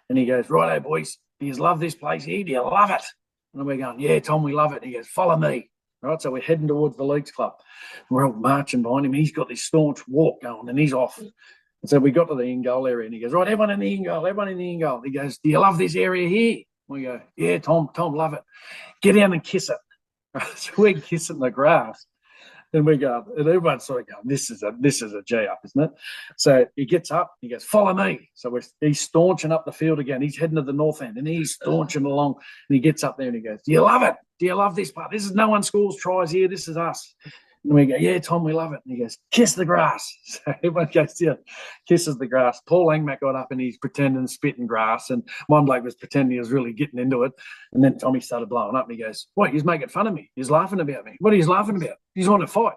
And he goes, "Righto, boys, do you love this place here? Do you love it?" And we're going, "Yeah, Tom, we love it." And he goes, "Follow me." Right, so we're heading towards the Leagues Club. We're all marching behind him. He's got this staunch walk going and he's off. And so we got to the in-goal area and he goes, "Right, everyone in the in-goal, everyone in the in-goal." He goes, "Do you love this area here?" We go, "Yeah, Tom, love it. Get down and kiss it." So we're kissing the grass. And we go, and everyone's sort of going, this is a G up, isn't it? So he gets up, he goes, follow me. So he's staunching up the field again. He's heading to the north end, and he's staunching along. And he gets up there and he goes, do you love it? Do you love this part? This is no one scores tries here. This is us. And we go, yeah, Tom, we love it. And he goes, kiss the grass. So everyone goes, yeah, kisses the grass. Paul Langmack got up and he's pretending spitting grass. And one bloke was pretending he was really getting into it. And then Tommy started blowing up and he goes, what, he's making fun of me? He's laughing about me. What are you laughing about? He's on a fight.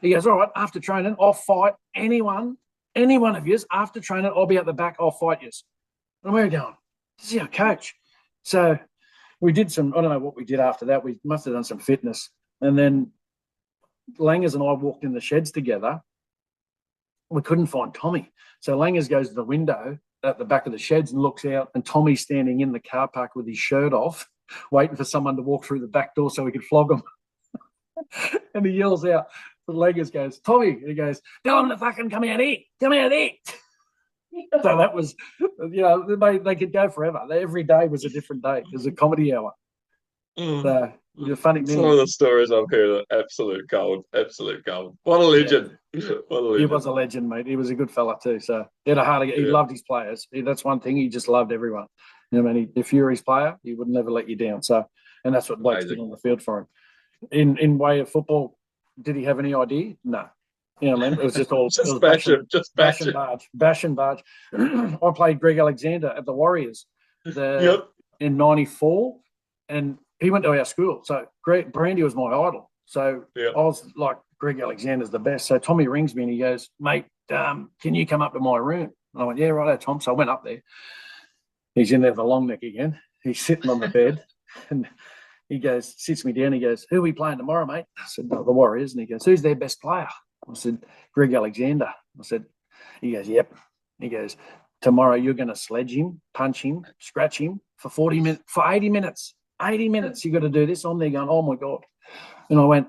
He goes, all right, after training, I'll fight any one of you. After training, I'll be at the back, I'll fight you. And we're going, this is our coach. So we did I don't know what we did after that. We must have done some fitness. And then Langers and I walked in the sheds together. We couldn't find Tommy. So Langers goes to the window at the back of the sheds and looks out, and Tommy's standing in the car park with his shirt off, waiting for someone to walk through the back door so he could flog him. And he yells out, the Langers goes, Tommy, and he goes, tell him to fucking come out here. Come out here. So that was, they could go forever. Every day was a different day. It was a comedy hour. So, funny Some of the stories I've heard are absolute gold. Absolute gold. What a legend. Yeah. What a legend. He was a legend, mate. He was a good fella too. So he had a heart. He loved his players. That's one thing. He just loved everyone. You know, I mean, if you're his player, he would never let you down. So, and that's what blokes did on the field for him. In way of football, did he have any idea? No. You know what I mean? It was just all just bash and barge. I played Greg Alexander at the Warriors in '94, and he went to our school. So Brandy was my idol. So I was like, Greg Alexander's the best. So Tommy rings me and he goes, mate, can you come up to my room? And I went, yeah, righto, Tom. So I went up there. He's in there with a long neck again. He's sitting on the bed and he goes, sits me down. He goes, who are we playing tomorrow, mate? I said, the Warriors. And he goes, who's their best player? I said, Greg Alexander. He goes, yep. He goes, tomorrow you're going to sledge him, punch him, scratch him for 40 minutes, for 80 minutes. 80 minutes you got to do this. I'm there going, oh, my God. And I went,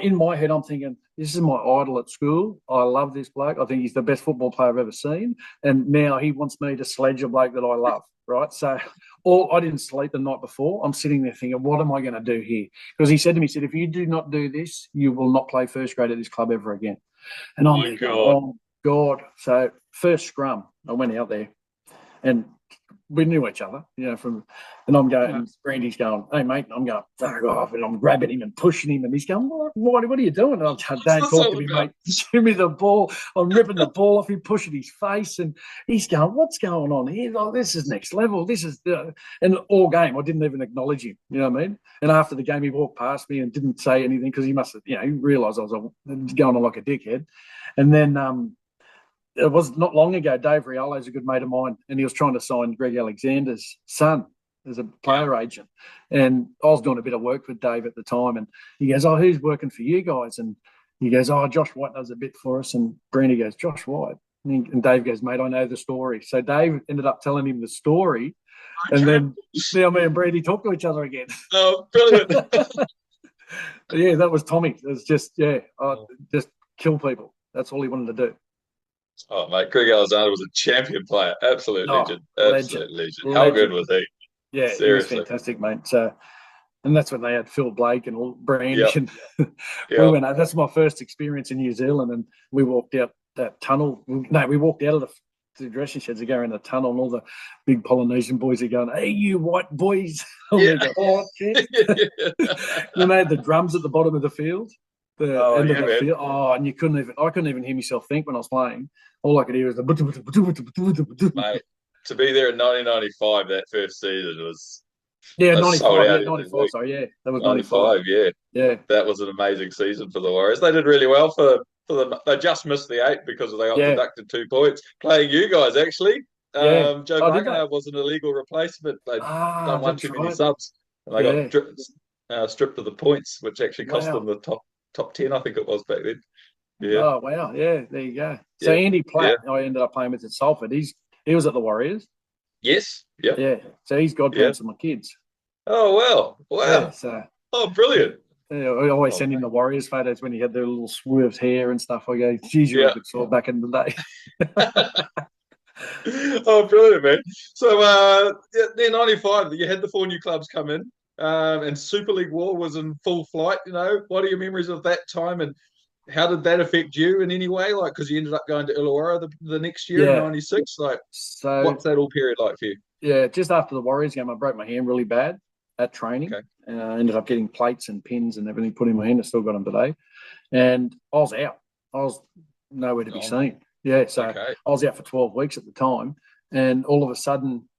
in my head, I'm thinking, this is my idol at school. I love this bloke. I think he's the best football player I've ever seen. And now he wants me to sledge a bloke that I love, right? So I didn't sleep the night before. I'm sitting there thinking, what am I going to do here? Because he said to me, if you do not do this, you will not play first grade at this club ever again. And I'm like, oh, God. So first scrum, I went out there and we knew each other, and I'm going, and Brandy's going, hey, mate, and I'm going, fuck off, and I'm grabbing him and pushing him, and he's going, what are you doing? And I'm going, don't talk to me, mate. Give me the ball. I'm ripping the ball off him, pushing his face, and he's going, what's going on here? Oh, this is next level. This is, and all game, I didn't even acknowledge him, you know what I mean? And after the game, he walked past me and didn't say anything because he must have, he realised I was going on like a dickhead. And then, it was not long ago, Dave Riolo is a good mate of mine, and he was trying to sign Greg Alexander's son as a player agent. And I was doing a bit of work with Dave at the time, and he goes, oh, who's working for you guys? And he goes, oh, Josh White does a bit for us. And Brandy goes, Josh White? And Dave goes, mate, I know the story. So Dave ended up telling him the story, and then now me and Brandy talk to each other again. Oh, brilliant. Yeah, that was Tommy. It was just, just kill people. That's all he wanted to do. Oh, mate, Greg Alexander was a champion player. Absolute legend. Absolute legend. How good was he? Yeah, seriously. He was fantastic, mate. So, and that's when they had Phil Blake and all Brandy. Yep. And we went out. That's my first experience in New Zealand, and we walked out that tunnel. No, we walked out of the dressing sheds to go in the tunnel, and all the big Polynesian boys are going, hey, you white boys. Yeah. Go, oh, shit. Then they had the drums at the bottom of the field. Field. And I couldn't even hear myself think when I was playing. All I could hear was the mate, to be there in 1995, that first season was 95, sorry, yeah. That was 95, yeah. That was an amazing season for the Warriors. They did really well for them. They just missed the 8 because they got deducted 2 points. Playing you guys, actually. Joe Gagano was an illegal replacement. They'd done one too many subs. And they got stripped of the points, which actually cost them the top 10, I think it was back then. Yeah. Oh, wow. Yeah, there you go. So Andy Platt, I ended up playing with at Salford. He was at the Warriors. Yes. Yep. Yeah. So he's godparents of my kids. Oh, wow. Yeah, brilliant. I always send him the Warriors photos when he had their little swerved hair and stuff. I go, geez, you could saw back in the day. Oh, brilliant, man. So, then 95, you had the 4 new clubs come in. and Super League War was in full flight. What are your memories of that time, and how did that affect you in any way? Like, because you ended up going to Illawarra the next year in Yeah. '96. Like, So what's that all period like for you? yeah, just after the Warriors game, I broke my hand really bad at training. Okay. I ended up getting plates and pins and everything put in my hand. I still got them today. And I was out. I was nowhere to be seen. Yeah, so Okay. I was out for 12 weeks at the time. And all of a sudden,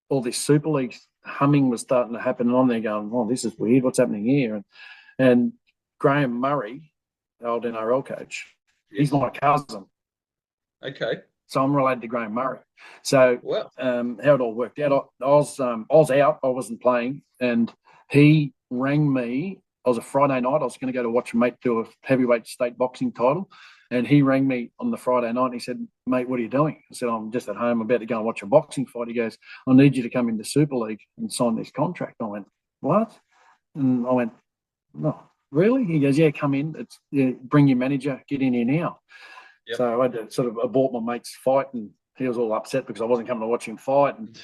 all this Super League humming was starting to happen. And I'm there going, oh, this is weird. What's happening here? And Graham Murray, the old NRL coach, he's my cousin. Okay. So I'm related to Graham Murray. So Wow. how it all worked out, I was out. I wasn't playing. And he rang me. It was a Friday night. I was going to go to watch a mate do a heavyweight state boxing title. And he rang me on the Friday night and he said, mate, what are you doing? I said, I'm just at home. I'm about to go and watch a boxing fight. He goes, I need you to come into Super League and sign this contract. I went, what? And I went, no, really? He goes, yeah, come in. Bring your manager. Get in here now. Yep. So I had to sort of abort my mate's fight and he was all upset because I wasn't coming to watch him fight. And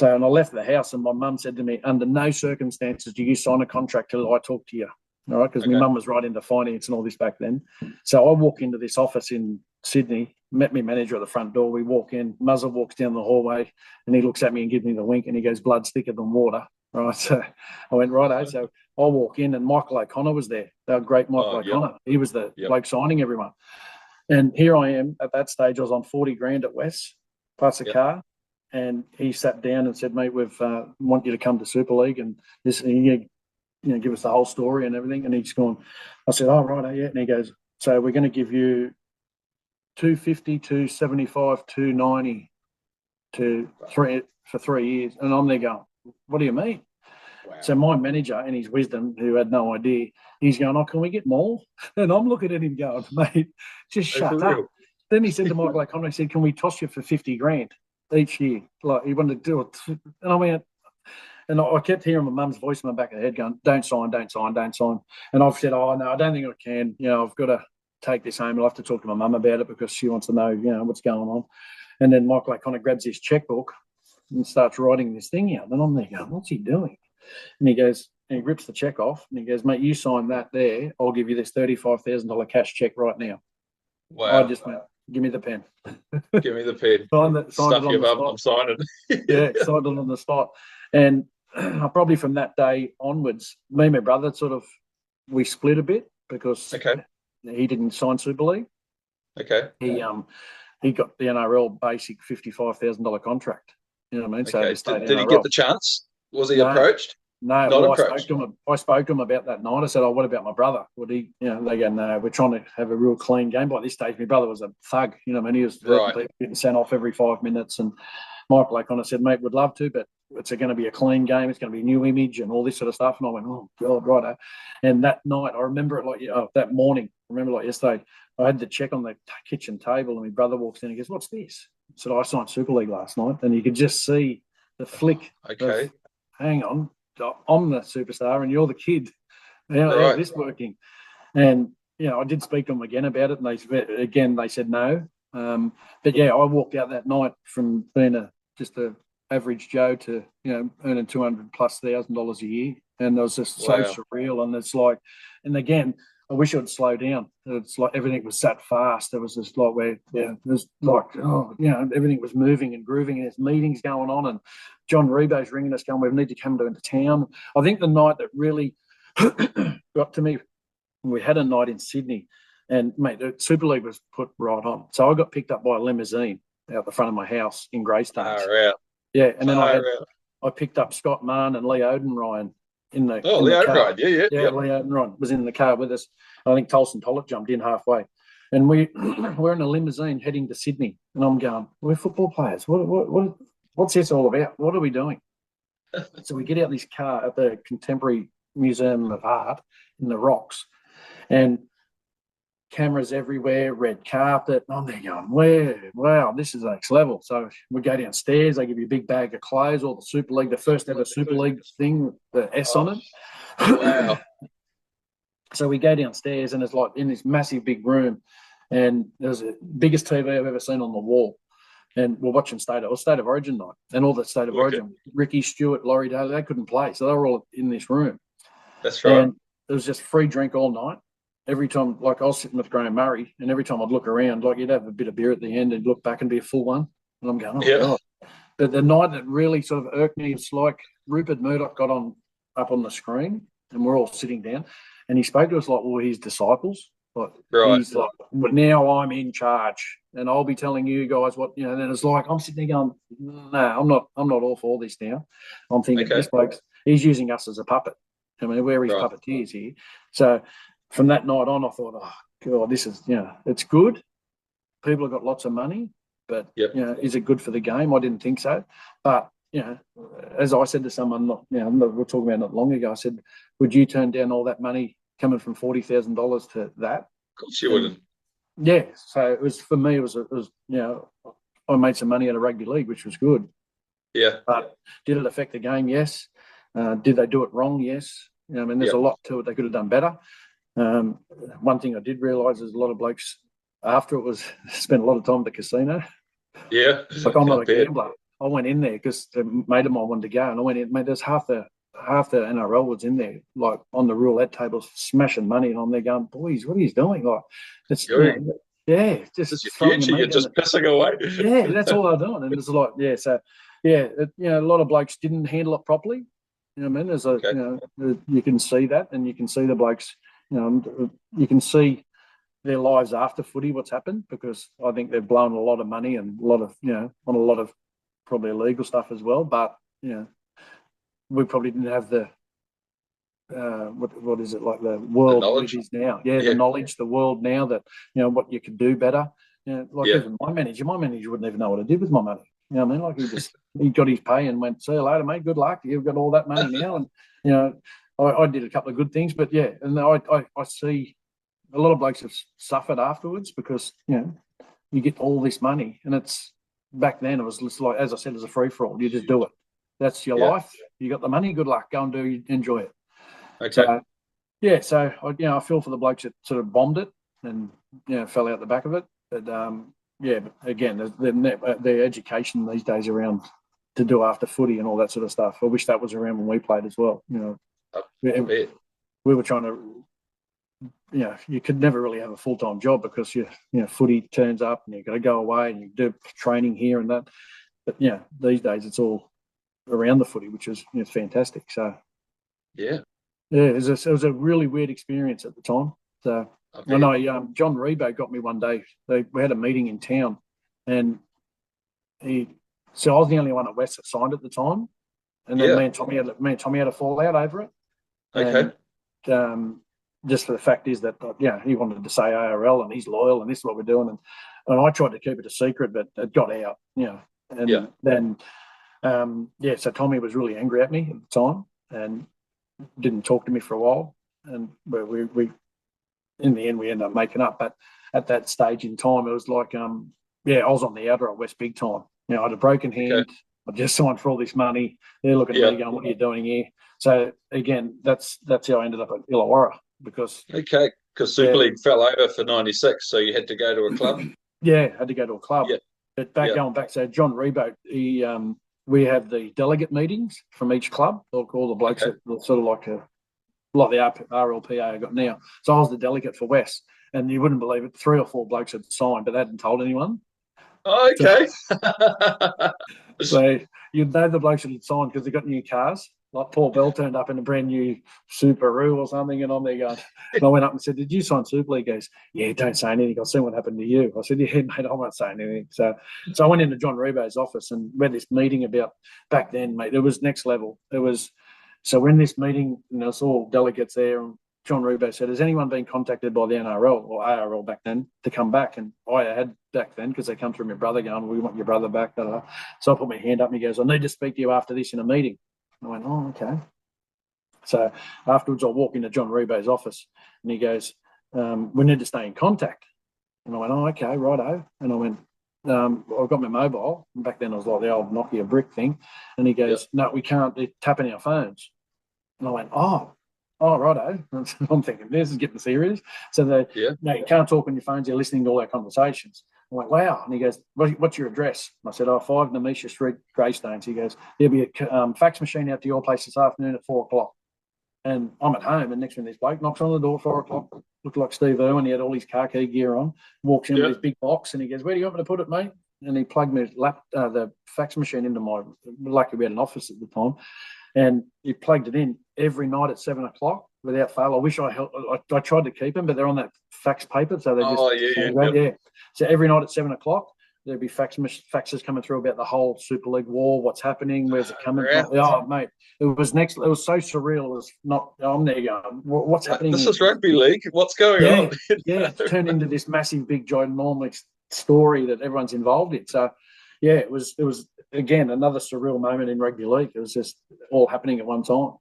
I left the house and my mum said to me, under no circumstances do you sign a contract till I talk to you. All right, because my mum was right into finance and all this back then. So I walk into this office in Sydney, met my manager at the front door. We walk in, Muzzle walks down the hallway and he looks at me and gives me the wink and he goes, blood's thicker than water. Right, so I went, righto. So I walk in and Michael O'Connor was there, our great Michael O'Connor. He was the bloke signing everyone. And here I am at that stage. I was on 40 grand at West plus a car. And he sat down and said, mate, we want you to come to Super League and this, give us the whole story and everything. And he's gone, I said, oh, right, yeah. And he goes, so we're going to give you 250, 275, 290 for 3 years. And I'm there going, what do you mean? Wow. So my manager, in his wisdom, who had no idea, he's going, oh, can we get more? And I'm looking at him going, mate, just shut up. Then he said to Michael O'Connor, he said, can we toss you for 50 grand each year? Like, he wanted to do it. And I went, and I kept hearing my mum's voice in my back of the head going, don't sign, don't sign, don't sign. And I've said, oh, no, I don't think I can. I've got to take this home. I'll have to talk to my mum about it because she wants to know, what's going on. And then Michael O'Connor grabs his checkbook and starts writing this thing out. And I'm there going, what's he doing? And he goes, and he rips the check off and he goes, mate, you sign that there. I'll give you this $35,000 cash check right now. Wow. I just went, give me the pen. Give me the pen. Stuff you up, I'm signing. Yeah, signed it on the spot. And probably from that day onwards, me and my brother we split a bit because he didn't sign Super League. Okay. He got the NRL basic $55,000 contract. You know what I mean? Okay. So did he get the chance? Was he approached? No, not approached. I spoke to him about that night. I said, oh, what about my brother? Would he, they go, no, we're trying to have a real clean game. By this stage, my brother was a thug, you know what I mean? He was getting sent off every 5 minutes. And Michael O'Connor said, mate, would love to, but it's going to be a clean game. It's going to be a new image and all this sort of stuff. And I went, oh, God, righto. And that night, I remember it like that morning, I remember like yesterday, I had the check on the kitchen table and my brother walks in and he goes, what's this? I said, I signed Super League last night. And you could just see the flick of, hang on, I'm the superstar and you're the kid. How's this working? And, I did speak to them again about it. And they said no. But, I walked out that night from being just a average Joe to, earning $200,000+ a year. And it was just so surreal. And it's like, and again, I wish I'd slow down. It's like everything was sat fast. It was just like it was like, everything was moving and grooving and there's meetings going on. And John Rebo's ringing us going, we need to come into town. I think the night that really got to me, we had a night in Sydney and, mate, the Super League was put right on. So I got picked up by a limousine out the front of my house in Greystones. Yeah, and then I picked up Scott Mann and Lee Odenryan in the car. Lee Odenryan, yeah. Lee Odenryan was in the car with us. I think Tolson Tollett jumped in halfway. And we're in a limousine heading to Sydney. And I'm going, we're football players. What's this all about? What are we doing? So we get out this car at the Contemporary Museum of Art in the Rocks. And cameras everywhere, red carpet. And I'm there going, wow, this is the next level. So we go downstairs. They give you a big bag of clothes, all the Super League, the first ever Super League thing, the S on it. Wow. So we go downstairs and it's like in this massive big room and there's the biggest TV I've ever seen on the wall. and we're watching State of Origin night, and all that State of Origin, Ricky, Stewart, Laurie Daly, they couldn't play, so they were all in this room. That's right. And it was just free drink all night. Every time, like I was sitting with Graham Murray, and every time I'd look around, like you'd have a bit of beer at the end and look back and be a full one. And I'm going, God. But the night that really sort of irked me, it's like Rupert Murdoch got up on the screen, and we're all sitting down, and he spoke to us like we're his disciples. Like he's like, well, now I'm in charge, and I'll be telling you guys what, you know. And it's like I'm sitting there going, no, I'm not all for this now. I'm thinking this bloke's, he's using us as a puppet. I mean, we're his puppeteers here. So from that night on, I thought, oh God, this is, you know, it's good. People have got lots of money, but you know, is it good for the game? I didn't think so. But you know, as I said to someone, we were talking about not long ago, I said, would you turn down all that money coming from $40,000 to that? Of course you wouldn't. Yeah. So it was, for me, it was, you know, I made some money out of rugby league, which was good. Yeah. But did it affect the game? Yes. Did they do it wrong? Yes. You know, I mean, there's a lot to it. They could have done better. One thing I did realise is a lot of blokes after it was spent a lot of time at the casino. Yeah. Like I'm not a gambler. I went in there because a mate of mine wanted to go, and I went in. Mate, there's half the NRL was in there, like on the roulette table, smashing money, and I'm there going, boys, what are you doing? Like, it's just your future. You're just pissing away. Yeah, that's all they're doing, and it's like, you know, a lot of blokes didn't handle it properly. You know what I mean? There's you know, you can see that, and you can see the blokes. You know, you can see their lives after footy, what's happened, because I think they've blown a lot of money and a lot of, you know, on a lot of probably illegal stuff as well. But you know, we probably didn't have the what is it, like the world it is now? Yeah, the knowledge, the world now that, you know, what you could do better. You know, like even my manager wouldn't even know what I did with my money. You know what I mean? Like he got his pay and went, see you later, mate. Good luck. You've got all that money now. And you know, I did a couple of good things, but yeah, and I see a lot of blokes have suffered afterwards because, you know, you get all this money, and it's back then it was just like, as I said, it was a free for all. You just do it. That's your life. You got the money. Good luck. Go and enjoy it. Okay. So I feel for the blokes that sort of bombed it and, you know, fell out the back of it. But but again, the education these days around to do after footy and all that sort of stuff. I wish that was around when we played as well. You know, we were trying to, you know, you could never really have a full-time job because you know, footy turns up and you've got to go away and you do training here and that. But yeah, these days it's all around the footy, which is, you know, fantastic. So it was a really weird experience at the time. So I know John Rebo got me one day. We had a meeting in town, and so I was the only one at West that signed at the time, and then me and Tommy had a fallout over it. Okay. And, just for the fact is that, he wanted to say ARL and he's loyal and this is what we're doing, and I tried to keep it a secret, but it got out, you know. And then so Tommy was really angry at me at the time and didn't talk to me for a while, and we in the end we ended up making up. But at that stage in time, it was like I was on the outer at West big time. You know, I had a broken hand. I just signed for all this money. They're looking at me going, what are you doing here? So again, that's how I ended up at Illawarra, because Super League fell over for 96, so you had to go to a club. I had to go to a club. But going back, so John Rebo, we have the delegate meetings from each club. All the blokes that were sort of like the RLPA I got now. So I was the delegate for West, and you wouldn't believe it, 3 or 4 blokes had signed, but they hadn't told anyone. Oh, okay. So you'd know the blokes that had signed because they got new cars. Like Paul Bell turned up in a brand new Subaru or something, and I'm there going, and I went up and said, did you sign Super League? He goes, yeah, don't say anything. I'll see what happened to you. I said, yeah, mate, I won't say anything. So I went into John Rebo's office and we had this meeting about, back then, mate, it was next level. So we're in this meeting, and there's all delegates there, and John Rebo said, has anyone been contacted by the NRL or ARL back then to come back? And I had back then, because they come through my brother going, we want your brother back. So I put my hand up and he goes, I need to speak to you after this in a meeting. I went, oh, okay. So afterwards I walk into John Rebo's office and he goes, we need to stay in contact. And I went, oh, okay, righto. And I went, I've got my mobile. And back then it was like the old Nokia brick thing. And he goes, no, we can't, they're tapping our phones. And I went, oh, righto. I'm thinking, this is getting serious. So no, you can't talk on your phones. You're listening to all our conversations. I went, wow. And he goes, what's your address? And I said, 5 Nemesia Street, Greystones. He goes, there'll be a fax machine out to your place this afternoon at 4 o'clock. And I'm at home, and next minute this bloke knocks on the door at 4 o'clock, looked like Steve Irwin. He had all his khaki gear on, walks in with his big box, and he goes, where do you want me to put it, mate? And he plugged me the fax machine into my, luckily we had an office at the time, and he plugged it in every night at 7 o'clock without fail. I wish I tried to keep them, but they're on that fax paper, so they just So every night at 7 o'clock, there'd be faxes coming through about the whole Super League war, what's happening, where's it coming from? Oh, mate, it was so surreal. It was not. I'm there going, what's happening? This is rugby league. What's going on? It turned into this massive, big, ginormous story that everyone's involved in. So, yeah, it was again another surreal moment in rugby league. It was just all happening at one time.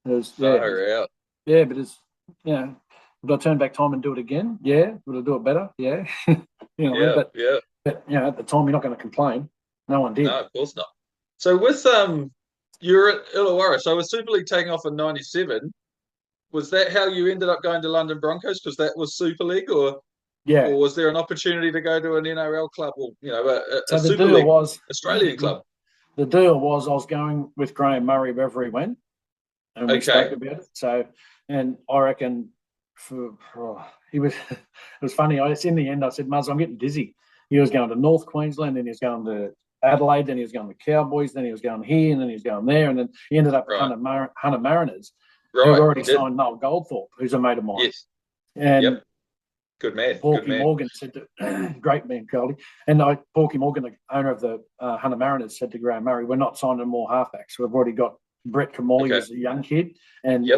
It was yeah, but it's would I turn back time and do it again? Yeah. Would I do it better? Yeah. But at the time you're not going to complain. No one did. No, of course not. So with you're at Illawarra. So was Super League taking off in '97? Was that how you ended up going to London Broncos? Because that was Super League, or was there an opportunity to go to an NRL club, or a Super League Australian club? The deal was I was going with Graham Murray wherever he went, and we spoke about it. So, and I reckon it was funny. In the end, I said, Muzz, I'm getting dizzy. He was going to North Queensland, then he was going to Adelaide, then he was going to Cowboys, then he was going here, and then he was going there, and then he ended up at Hunter Mariners, who'd already signed Noel Goldthorpe, who's a mate of mine. Yes. And good man. Porky Morgan said to great man, Goldie. And Porky Morgan, the owner of the Hunter Mariners, said to Graham Murray, we're not signing more halfbacks. We've already got Brett Kamali as a young kid, and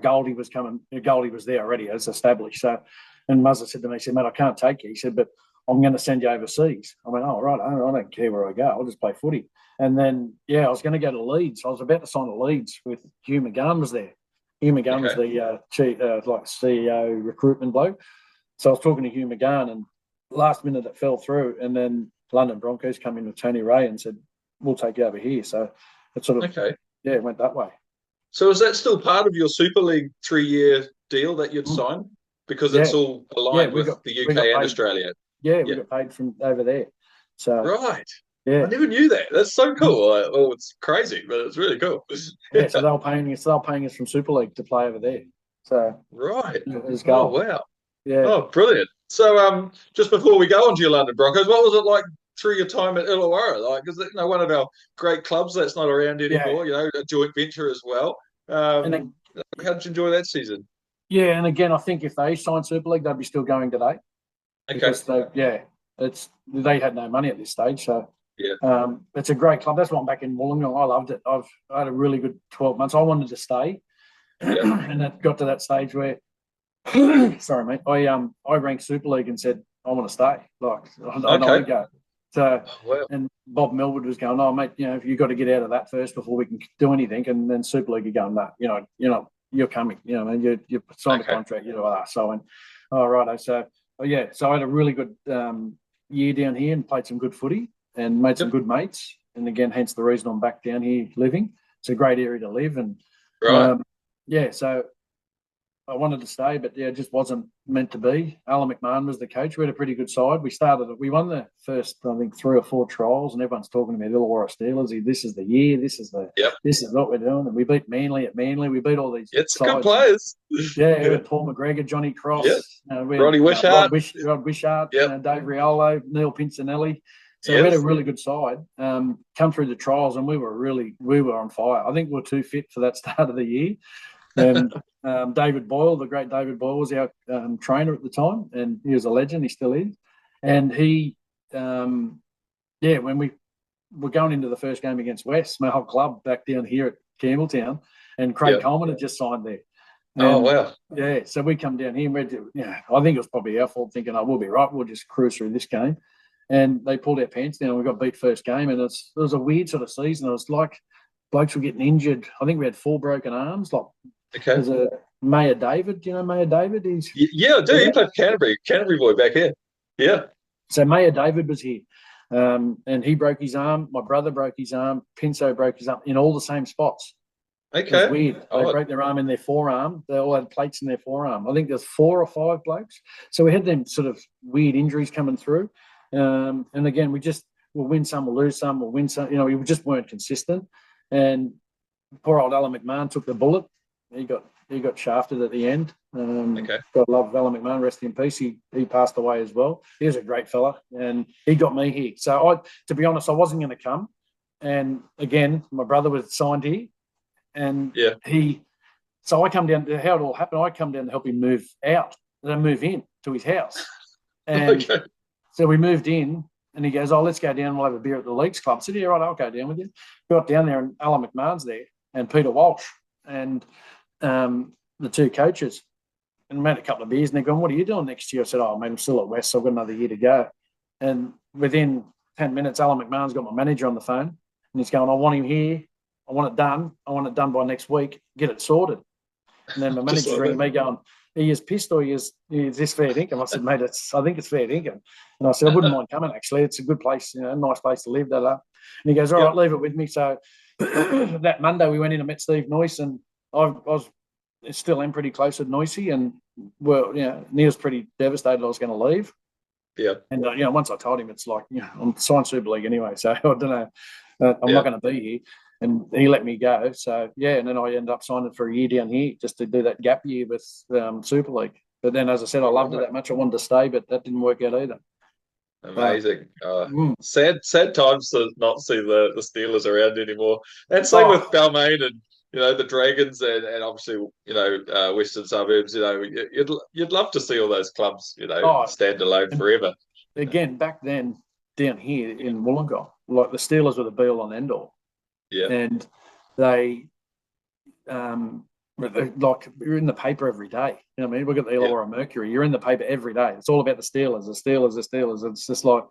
Goldie was coming. Goldie was there already as established. So, and Muzzer said to me, he said, mate, I can't take you. He said, but I'm going to send you overseas. I went, oh, right, I don't care where I go. I'll just play footy. And then, I was going to go to Leeds. I was about to sign to Leeds with Hugh McGann was there. Hugh McGann was the CEO recruitment bloke. So I was talking to Hugh McGann, and last minute it fell through. And then London Broncos come in with Tony Ray and said, we'll take you over here. So it sort of, it went that way. So is that still part of your Super League 3-year deal that you'd signed? Because it's all aligned with the UK and Australia. Yeah, we got paid from over there. So right. Yeah. I never knew that. That's so cool. It's crazy, but it's really cool. So they were paying us from Super League to play over there. So right. Oh wow. Yeah. Oh, brilliant. So just before we go on to your London Broncos, what was it like through your time at Illawarra? Like, because one of our great clubs that's not around anymore, a joint venture as well. How did you enjoy that season? Yeah, and again, I think if they signed Super League, they'd be still going today. Because they had no money at this stage. So it's a great club. That's why I'm back in Wollongong. I loved it. I had a really good 12 months. I wanted to stay, and it got to that stage where, sorry, mate, I rang Super League and said I want to stay. Like I know to go. So and Bob Millwood was going, oh mate, you've got to get out of that first before we can do anything. And then Super League are going, no, you're coming. You signed a contract. So I went, oh right, so. So I had a really good year down here and played some good footy and made some good mates. And again, hence the reason I'm back down here living. It's a great area to live. And so I wanted to stay, but it just wasn't meant to be. Alan McMahon was the coach. We had a pretty good side. We won the first, I think, 3 or 4 trials, and everyone's talking about Illawarra Steelers. This is the year. This is what we're doing. And we beat Manly at Manly. We beat all these. It's good players. Paul McGregor, Johnny Cross, Roddy Wishart, Rod Wishart, Dave Riolo, Neil Pincinelli. So we had a really good side. Come through the trials, and we were on fire. I think we were too fit for that start of the year. And David Boyle, the great David Boyle, was our trainer at the time, and he was a legend. He still is. And he, when we were going into the first game against West, my whole club back down here at Campbelltown, and Craig Coleman had just signed there. And, wow. Yeah, so we come down here, and I think it was probably our fault thinking, we'll be right, we'll just cruise through this game. And they pulled our pants down, and we got beat first game, and it was a weird sort of season. It was like blokes were getting injured. I think we had 4 broken arms, there's a Mayor David. Do you know Mayor David? I do. He played for Canterbury boy back here. Yeah. So Mayor David was here, and he broke his arm. My brother broke his arm. Pinso broke his arm in all the same spots. Okay. It was weird. They broke their arm in their forearm. They all had plates in their forearm. I think there's 4 or 5 blokes. So we had them sort of weird injuries coming through. And again, we'll win some, we'll lose some, we'll win some. We just weren't consistent. And poor old Alan McMahon took the bullet. He got shafted at the end. God love Alan McMahon, rest in peace. He passed away as well. He was a great fella, and he got me here. So to be honest, I wasn't going to come. And again, my brother was signed here, and so I come down to how it all happened. I come down to help him move in to his house. And so we moved in, and he goes, let's go down. We'll have a beer at the Leagues Club. I said, yeah, right, I'll go down with you. Got down there, and Alan McMahon's there, and Peter Walsh, and the two coaches. And we had a couple of beers, and they're going, what are you doing next year? I said, mate, I'm still at West, so I've got another year to go. And within 10 minutes, Alan McMahon's got my manager on the phone, and he's going, I want him here. I want it done. I want it done by next week. Get it sorted. And then my manager's ringing me going, he is pissed or is this fair dinkum? I said, mate, I think it's fair dinkum. And I said, I wouldn't mind coming, actually. It's a good place, nice place to live. And he goes, all right, leave it with me. So that Monday we went in and met Steve Noyce, and I was still am pretty close with Noisy, and Neil's pretty devastated I was going to leave. Yeah. And, once I told him, it's like, I'm signed Super League anyway, so I don't know. I'm not going to be here. And he let me go. So, and then I ended up signing for a year down here just to do that gap year with Super League. But then, as I said, I loved it that much. I wanted to stay, but that didn't work out either. Amazing. Sad times to not see the Steelers around anymore. And same with Balmain and, the Dragons and obviously, Western Suburbs. You'd love to see all those clubs, stand alone forever. Again, back then, down here in Wollongong, like the Steelers were the be-all and end-all. Yeah. And they, you're in the paper every day. You know what I mean? Look at the Illawarra Mercury. You're in the paper every day. It's all about the Steelers. It's just like,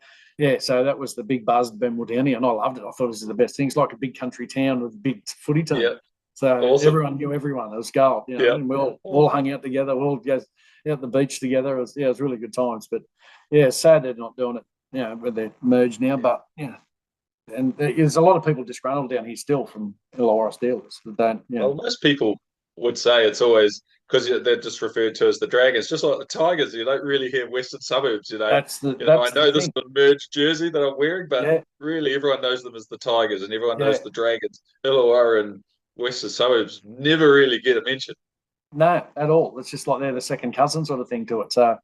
so that was the big buzz at Benmore Downey, and I loved it. I thought this is the best thing. It's like a big country town with a big footy team. Yeah. So everyone knew everyone. It was gold. And we all hung out together. We all go out at the beach together. It was really good times. But, it's sad they're not doing it, with their merge now. But, and there's a lot of people disgruntled down here still from Illawarra Steelers that don't. Well, most people would say it's always because they're just referred to as the Dragons, just like the Tigers. You don't really hear Western Suburbs. I know this is the merged jersey that I'm wearing, but really everyone knows them as the Tigers, and everyone knows the Dragons. Illawarra and Western Suburbs never really get a mention. No, at all. It's just like they're the second cousin sort of thing to it. So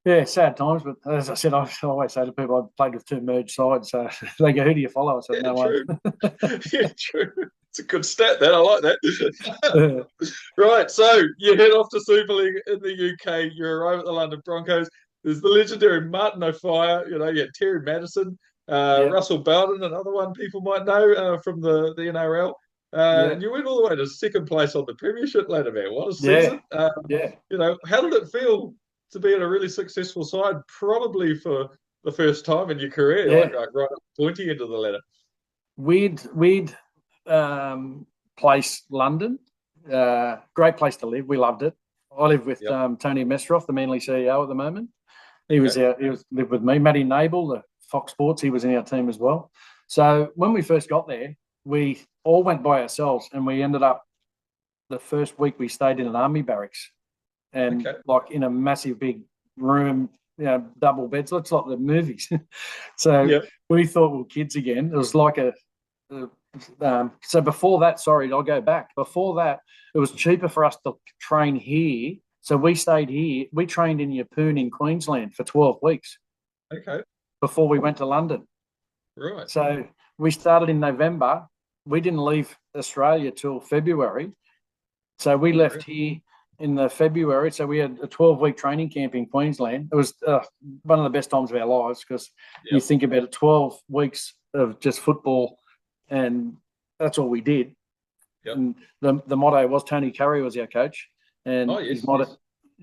yeah, sad times, but as I said, I always say to people, I've played with two merged sides, so they go, who do you follow? I said, no one. True. It's a good stat, that. I like that. Right, so you head off to Super League in the UK. You arrive at the London Broncos. There's the legendary Martin O'Fire. You had Terry Madison, Russell Bowden, another one people might know from the NRL. And you went all the way to second place on the premiership ladder, man. What a season. How did it feel to be in a really successful side, probably for the first time in your career, like right up pointy into the ladder? We'd place London, great place to live. We loved it. I live with Tony Mestroff, the Manly CEO at the moment. He was lived with me. Matty Nable, the Fox Sports, he was in our team as well. So when we first got there, we all went by ourselves, and we ended up the first week we stayed in an army barracks. And like in a massive big room, double beds. Looks like the movies. So we thought we were kids again. It was like so before that, I'll go back. Before that, it was cheaper for us to train here. So we stayed here. We trained in Yeppoon in Queensland for 12 weeks. Okay. Before we went to London. Right. So we started in November. We didn't leave Australia till February. So we left here in the February. So we had a 12-week training camp in Queensland. It was one of the best times of our lives because you think about it, 12 weeks of just football, and that's all we did. Yep. And the motto was, Tony Curry was our coach, and his motto,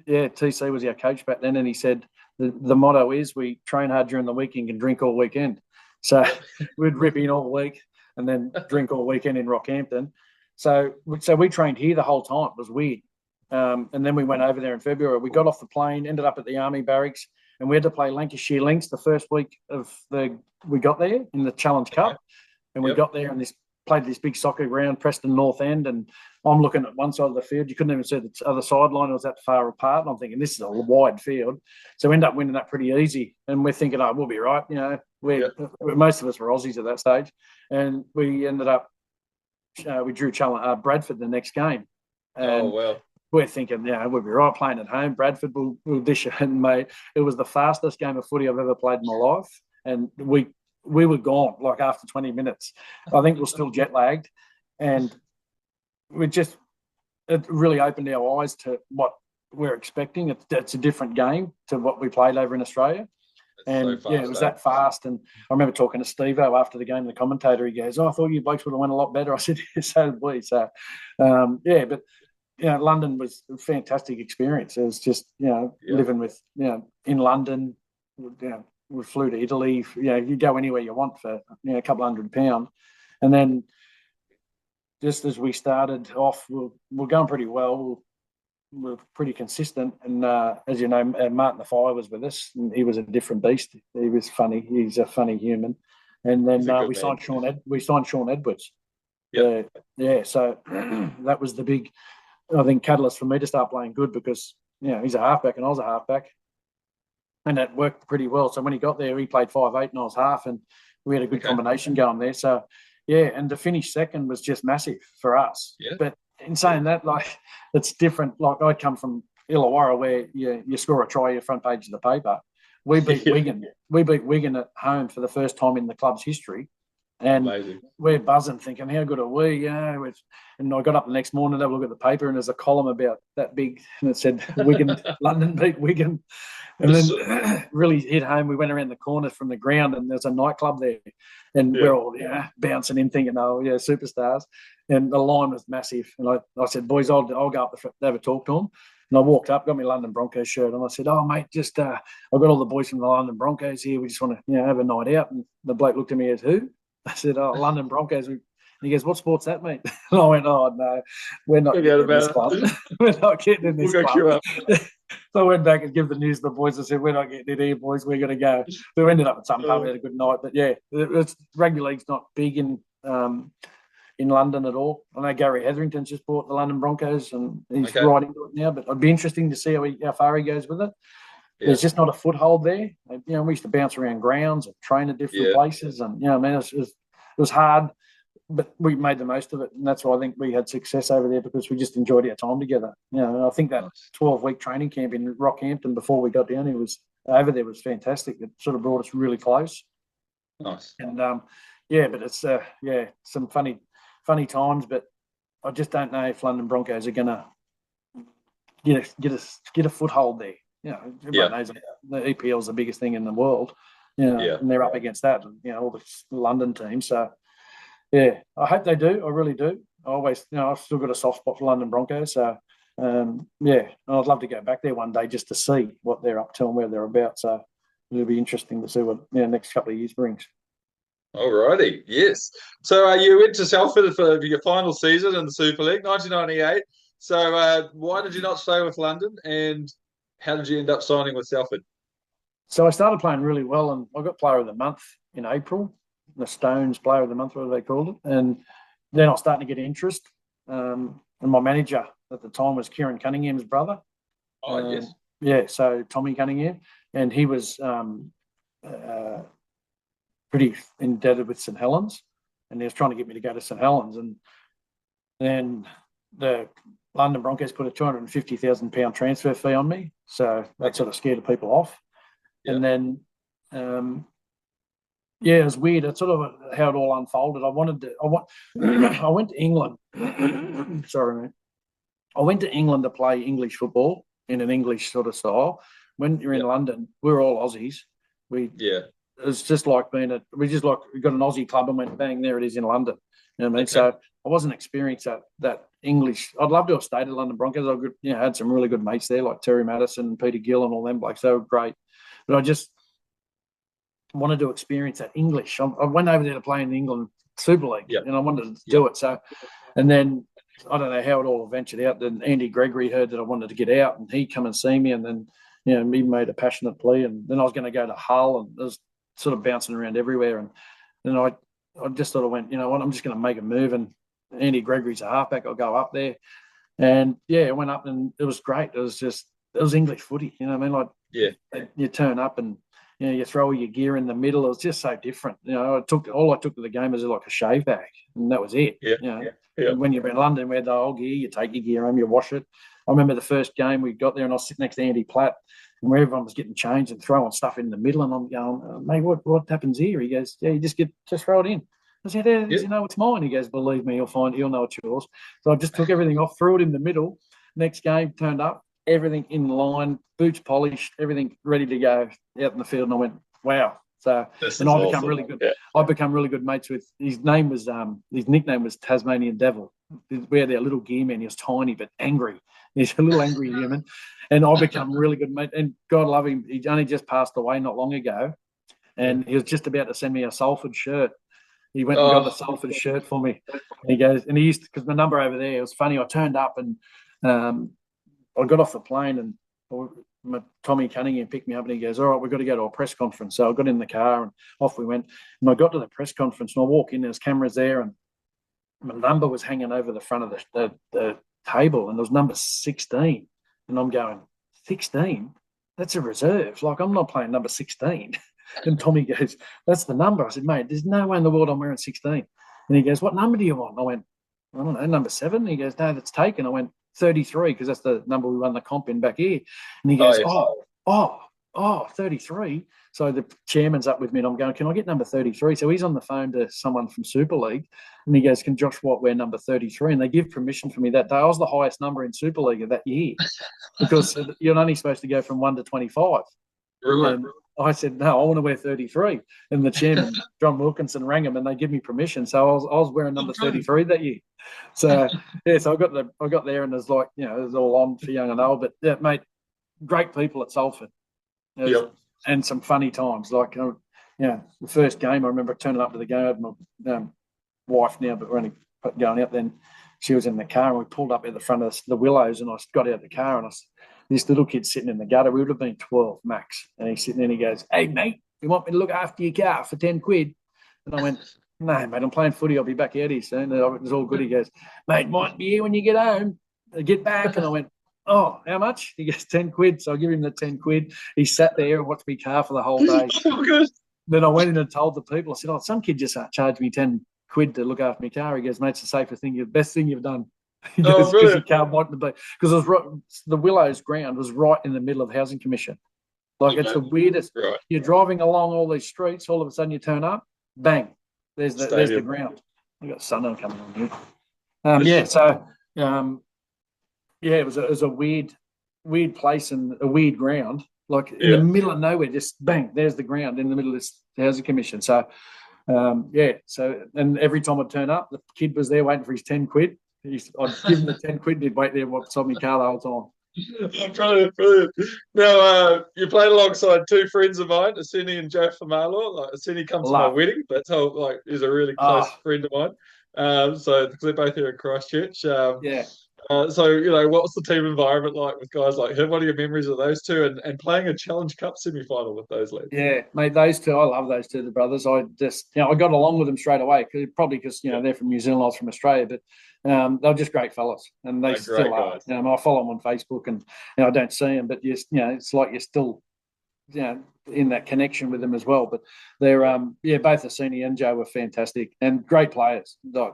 TC was our coach back then, and he said the motto is we train hard during the week and can drink all weekend. So we'd rip in all week and then drink all weekend in Rockhampton. So we trained here the whole time. It was weird. And then we went over there in February. We got off the plane, ended up at the Army Barracks, and we had to play Lancashire Lynx the first week of we got there in the Challenge Cup. And we got there, and this played this big soccer ground, Preston North End, and I'm looking at one side of the field. You couldn't even see the other sideline. It was that far apart. And I'm thinking, this is a wide field. So we end up winning that pretty easy. And we're thinking, we'll be right. Most of us were Aussies at that stage. And we ended up, we drew Bradford the next game. And we're thinking, we'll be right playing at home. Bradford will dish it. And, mate, it was the fastest game of footy I've ever played in my life. And we were gone, like, after 20 minutes. I think we're still jet lagged. And it really opened our eyes to what we're expecting. It's a different game to what we played over in Australia. And so fast, it was that fast. And I remember talking to Steve-O after the game, the commentator, he goes, I thought you blokes would have went a lot better. I said, so did we. So, but London was a fantastic experience. It was just, living with, in London, we flew to Italy. You go anywhere you want for, a couple £100. And then just as we started off, we're going pretty well. We're pretty consistent. And as you know, Martin the Fire was with us, and he was a different beast. He was funny. He's a funny human. And then we signed Sean Edwards. So that was the big, I think, catalyst for me to start playing good, because he's a halfback and I was a halfback, and that worked pretty well. So when he got there, he played 5'8" and I was half, and we had a good combination going there. So and to finish second was just massive for us. But in saying that, like, it's different. Like, I come from Illawarra, where you score a try, your front page of the paper. We beat Wigan. We beat Wigan at home for the first time in the club's history. And amazing. We're buzzing, thinking, how good are we? And I got up the next morning to have a look at the paper, and there's a column about that big, and it said Wigan, London beat Wigan. And then really hit home. We went around the corner from the ground, and there's a nightclub there. And we're all bouncing in, thinking, superstars. And the line was massive. And I said, boys, I'll go up to have a talk to them. And I walked up, got my London Broncos shirt, and I said, mate, I've got all the boys from the London Broncos here. We just want to have a night out. And the bloke looked at me as, who? I said, London Broncos. And he goes, what sport's that, mate? And I went, no, we're not getting in this club. We're not getting in this club. So I went back and give the news to the boys. I said, we're not getting in here, boys. We're going to go. So we ended up at some pub. We had a good night. But, rugby league's not big in London at all. I know Gary Hetherington's just bought the London Broncos, and he's right into it now. But it'd be interesting to see how far he goes with it. There's just not a foothold there. We used to bounce around grounds and train at different places, and it was hard, but we made the most of it, and that's why I think we had success over there, because we just enjoyed our time together. I think that 12-week training camp in Rockhampton before we got down here was fantastic. It sort of brought us really close. Nice. And but it's some funny times, but I just don't know if London Broncos are going to get a foothold there. Everyone knows the EPL is the biggest thing in the world. And they're up against that, all the London teams. So, I hope they do. I really do. I always, I've still got a soft spot for London Broncos. So, and I'd love to go back there one day just to see what they're up to and where they're about. So, it'll be interesting to see what next couple of years brings. All righty, yes. So you went to Salford for your final season in the Super League, 1998. So why did you not stay with London, and how did you end up signing with Salford? So I started playing really well, and I got Player of the Month in April, the Stones Player of the Month, whatever they called it. And then I was starting to get interest. And my manager at the time was Kieran Cunningham's brother. Oh, yes. Yeah, so Tommy Cunningham. And he was pretty indebted with St Helens, and he was trying to get me to go to St Helens. And then the London Broncos put a £250,000 transfer fee on me, so that sort of scared people off. Yeah. And then, it was weird. It's sort of how it all unfolded. I went to England. Sorry, man. I went to England to play English football in an English sort of style. When you're in London, we're all Aussies. It's just like we got an Aussie club and went bang, there it is in London. You know what I mean? Okay. So I wasn't experienced that English. I'd love to have stayed at London Broncos. I had some really good mates there, like Terry Madison, Peter Gill, and all them blokes. They were great. But I just wanted to experience that English. I went over there to play in the England Super League, and I wanted to do it. So, and then I don't know how it all ventured out. Then Andy Gregory heard that I wanted to get out, and he come and see me, and then he made a passionate plea. And then I was going to go to Hull, and I was sort of bouncing around everywhere. And then I I just sort of went, you know what, I'm just going to make a move, and Andy Gregory's a halfback. I'll go up there. And, yeah, I went up and it was great. It was English footy, you know what I mean? Like, Yeah. you turn up and, you know, you throw all your gear in the middle. It was just so different. You know, all I took to the game was like a shave bag, and that was it. Yeah. You know, Yeah. when you're in London, we had the whole gear. You take your gear home, you wash it. I remember the first game we got there, and I was sitting next to Andy Platt, and where everyone was getting changed and throwing stuff in the middle, and I'm going, mate, what happens here? He goes, yeah, you just throw it in. I said, yeah, you know, it's mine. He goes, believe me, you'll know it's yours. So I just took everything off, threw it in the middle. Next game, turned up, everything in line, boots polished, everything ready to go out in the field, and I went, wow. So, and I become really good. Yeah. I become really good mates with. His nickname was Tasmanian Devil. We had our little gear man. He was tiny but angry. He's a little angry human, and I become really good mate. And God love him, he only just passed away not long ago, and he was just about to send me a Salford shirt. He went and got a Salford shirt for me. And he goes, and he used to, because my number over there. It was funny. I turned up and I got off the plane, and Tommy Cunningham picked me up, and he goes, all right, we've got to go to a press conference. So I got in the car and off we went. And I got to the press conference, and I walk in, there's cameras there, and my number was hanging over the front of the table, and there was number 16. And I'm going, 16? That's a reserve. Like, I'm not playing number 16. And Tommy goes, that's the number. I said, mate, there's no way in the world I'm wearing 16. And he goes, what number do you want? I went, I don't know, number 7. He goes, no, that's taken. I went, 33, because that's the number we won the comp in back here. And he goes, 33. So the chairman's up with me, and I'm going, can I get number 33? So he's on the phone to someone from Super League, and he goes, can Josh White wear number 33? And they give permission for me that day. I was the highest number in Super League of that year, because you're only supposed to go from 1 to 25. And I said, no, I want to wear 33. And the chairman, John Wilkinson, rang him, and they give me permission. So I was wearing number 33 that year. So, yeah, so I got there, and there's like, you know, it was all on for young and old. But, yeah, mate, great people at Salford. And some funny times. Like, you know, the first game, I remember turning up to the game. I had my wife now, but we're only going out then. She was in the car, and we pulled up at the front of the Willows, and I got out of the car, and this little kid sitting in the gutter. We would have been 12 max. And he's sitting there, and he goes, hey, mate, you want me to look after your car for 10 quid? And I went, no, mate, I'm playing footy. I'll be back out here soon. And it was all good. He goes, mate, might be here when you get home. Get back. And I went, oh, how much? He goes, 10 quid. So I give him the 10 quid. He sat there and watched me car for the whole day. Then I went in and told the people, I said, oh, some kid just charged me 10 quid to look after my car. He goes, mate, it's the safest thing, the best thing you've done. Because you can't want to be, because the Willows ground was right in the middle of the Housing Commission. Like, it's the weirdest. Right. You're driving along all these streets, all of a sudden you turn up, bang, there's the ground. We've got sun coming on here. It was a weird place and a weird ground. Like, in the middle of nowhere, just bang, there's the ground in the middle of this Housing Commission. So, and every time I'd turn up, the kid was there waiting for his 10 quid. I'd give him the 10 quid, and he'd wait there beside my car the whole time. Brilliant. Now, you played alongside two friends of mine, Asini and Joe Famalo. Like, Asini comes to my wedding. That's how, like, he's a really close friend of mine. So, because they're both here in Christchurch. So, you know, what's the team environment like with guys like him? What are your memories of those two, and playing a Challenge Cup semi-final with those lads? Yeah, mate, those two, I love those two, the brothers. I just, you know, I got along with them straight away, probably because, you know, they're from New Zealand, I was from Australia, but they're just great fellas, and they still are. You know, I follow them on Facebook, and, you know, I don't see them, but you know, it's like you're still, you know, in that connection with them as well. But they're both Asini and Joe were fantastic and great players. I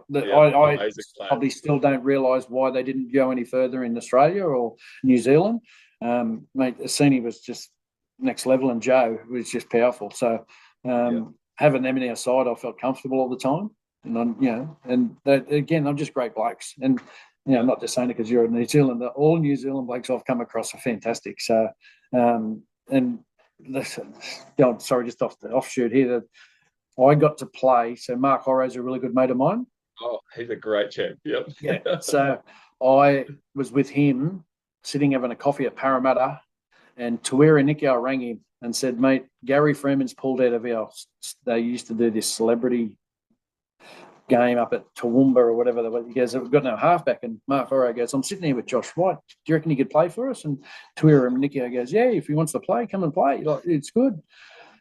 probably still don't realise why they didn't go any further in Australia or New Zealand. Mate, Asini was just next level, and Joe was just powerful. So having them in our side, I felt comfortable all the time. And they're just great blokes. And, you know, not just saying it because you're in New Zealand. All New Zealand blokes I've come across are fantastic. So, and listen, sorry, just off the offshoot here, that I got to play. So Mark Horrow's a really good mate of mine. Oh, he's a great chap. Yep. Yeah. So I was with him sitting having a coffee at Parramatta, and Tuira Nikia rang him and said, mate, Gary Freeman's pulled out of they used to do this celebrity game up at Toowoomba or whatever. He goes, we've got no halfback. And Mark Horrow goes, I'm sitting here with Josh White. Do you reckon he could play for us? And Tuira and Nikia goes, yeah, if he wants to play, come and play. Like, it's good.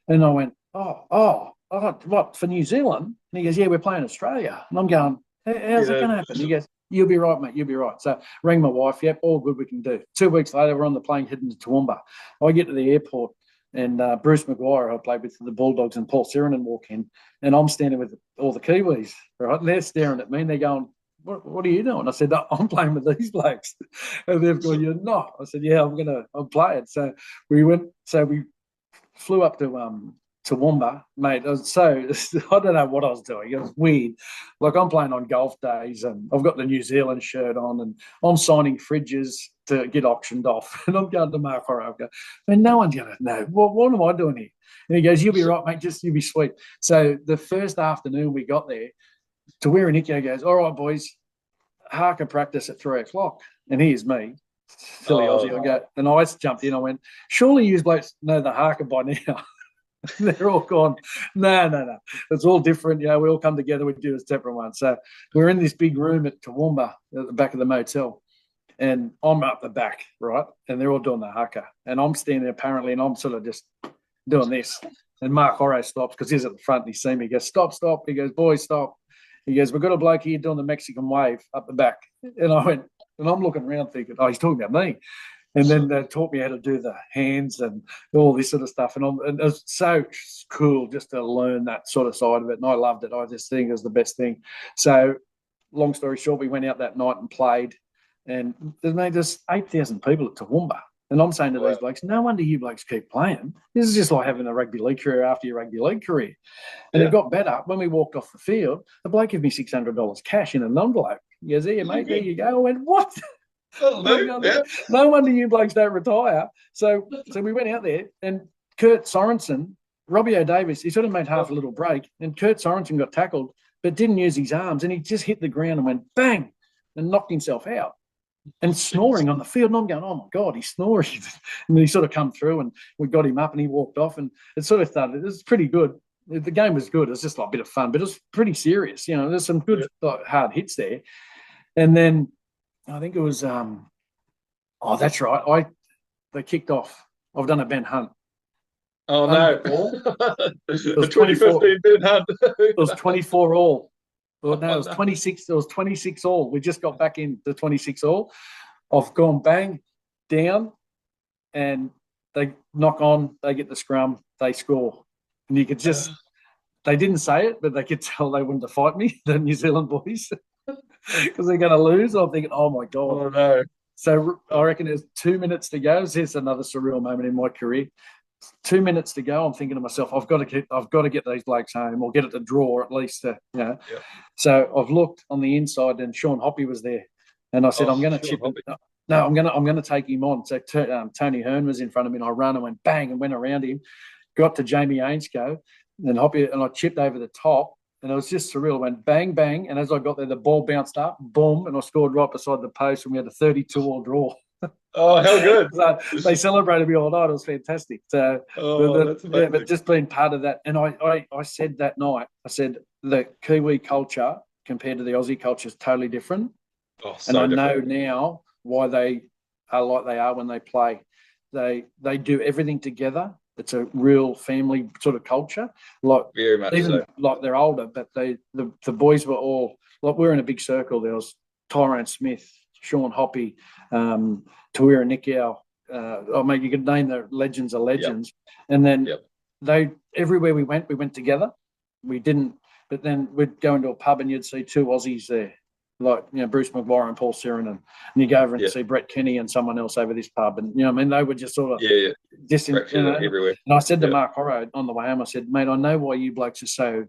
And I went, oh, oh, what, for New Zealand? And he goes, yeah, we're playing Australia. And I'm going, how's it going to happen? He goes, you'll be right, mate. You'll be right. So rang my wife. Yep, all good, we can do. 2 weeks later, we're on the plane heading to Toowoomba. I get to the airport and Bruce Maguire, I played with the Bulldogs, and Paul Sirenen walk in, and I'm standing with all the Kiwis, right? And they're staring at me and they're going, what are you doing? I said, I'm playing with these blokes. And they've gone, you're not. I said, yeah, I'm playing. So we flew up to Toowoomba, mate. I don't know what I was doing. It was weird. Like, I'm playing on golf days and I've got the New Zealand shirt on and I'm signing fridges to get auctioned off. And I'm going to Mark Horror. I'm going, man, no one's going to know. What am I doing here? And he goes, you'll be right, mate. Just, you'll be sweet. So the first afternoon we got there, Tawira goes, all right, boys, haka practice at 3:00. And here's me, silly Aussie. I go, and I jumped in. I went, surely you blokes know the haka by now. They're all gone, no. It's all different. We all come together. We do a separate one. So we're in this big room at Toowoomba at the back of the motel. And I'm up the back, right? And they're all doing the haka. And I'm standing apparently, and I'm sort of just doing this. And Mark Horro stops because he's at the front and he sees me. He goes, stop. He goes, boys, stop. He goes, we've got a bloke here doing the Mexican wave up the back. And I went, and I'm looking around thinking, oh, he's talking about me. And then they taught me how to do the hands and all this sort of stuff. And it was so cool just to learn that sort of side of it. And I loved it. I just think it was the best thing. So long story short, we went out that night and played. And there's 8,000 people at Toowoomba. And I'm saying to these blokes, no wonder you blokes keep playing. This is just like having a rugby league career after your rugby league career. And it got better. When we walked off the field, the bloke gave me $600 cash in an envelope. He goes, here, mate, there you go. I went, what? No wonder you blokes don't retire. So we went out there, and Kurt Sorensen, Robbie O'Davis, he sort of made half a little break, and Kurt Sorensen got tackled, but didn't use his arms, and he just hit the ground and went bang and knocked himself out. And snoring on the field. And I'm going, oh, my God, he's snoring. And he sort of come through and we got him up and he walked off. And it sort of started. It was pretty good. The game was good. It was just like a bit of fun, but it was pretty serious. There's some good hard hits there. And then I think it was, that's right. They kicked off. I've done a Ben Hunt. Oh, no. It was 2015 Ben Hunt. It was 24 all. Well, no, it was 26. It was 26 all. We just got back in the 26 all. I've gone bang, down, and they knock on, they get the scrum, they score. And you could just, they didn't say it, but they could tell they wanted to fight me, the New Zealand boys, because they're going to lose. I'm thinking, oh, my God. Oh, no. So I reckon there's 2 minutes to go. Here's another surreal moment in my career. 2 minutes to go. I'm thinking to myself, I've got to get these blokes home, or get it to draw at least. Yep. So I've looked on the inside, and Sean Hoppy was there, and I said, I'm going to chip him. No, I'm going to take him on. So Tony Hearn was in front of me, and I ran and went bang and went around him, got to Jamie Ainscough, and Hoppy, and I chipped over the top, and it was just surreal. I went bang bang, and as I got there, the ball bounced up, boom, and I scored right beside the post, and we had a 32-all draw. Oh, how good. So they celebrated me all night. It was fantastic. So, that's amazing. But just being part of that. And I said that night, I said the Kiwi culture compared to the Aussie culture is totally different. Oh, so and I different. Know now why they are like they are when they play. They do everything together. It's a real family sort of culture. Like very much even so. Like they're older, but the boys were all like we're in a big circle. There was Tyrone Smith, Sean Hoppy, Tawira Nikiao. You could name the legends of legends. Yep. And then they everywhere we went together. We didn't, but then we'd go into a pub and you'd see two Aussies there, like Bruce Maguire and Paul Sirenen, and you go over and see Brett Kenny and someone else over this pub, and they were just sort of just everywhere. And I said to Mark Horro on the way home, I said, mate, I know why you blokes are so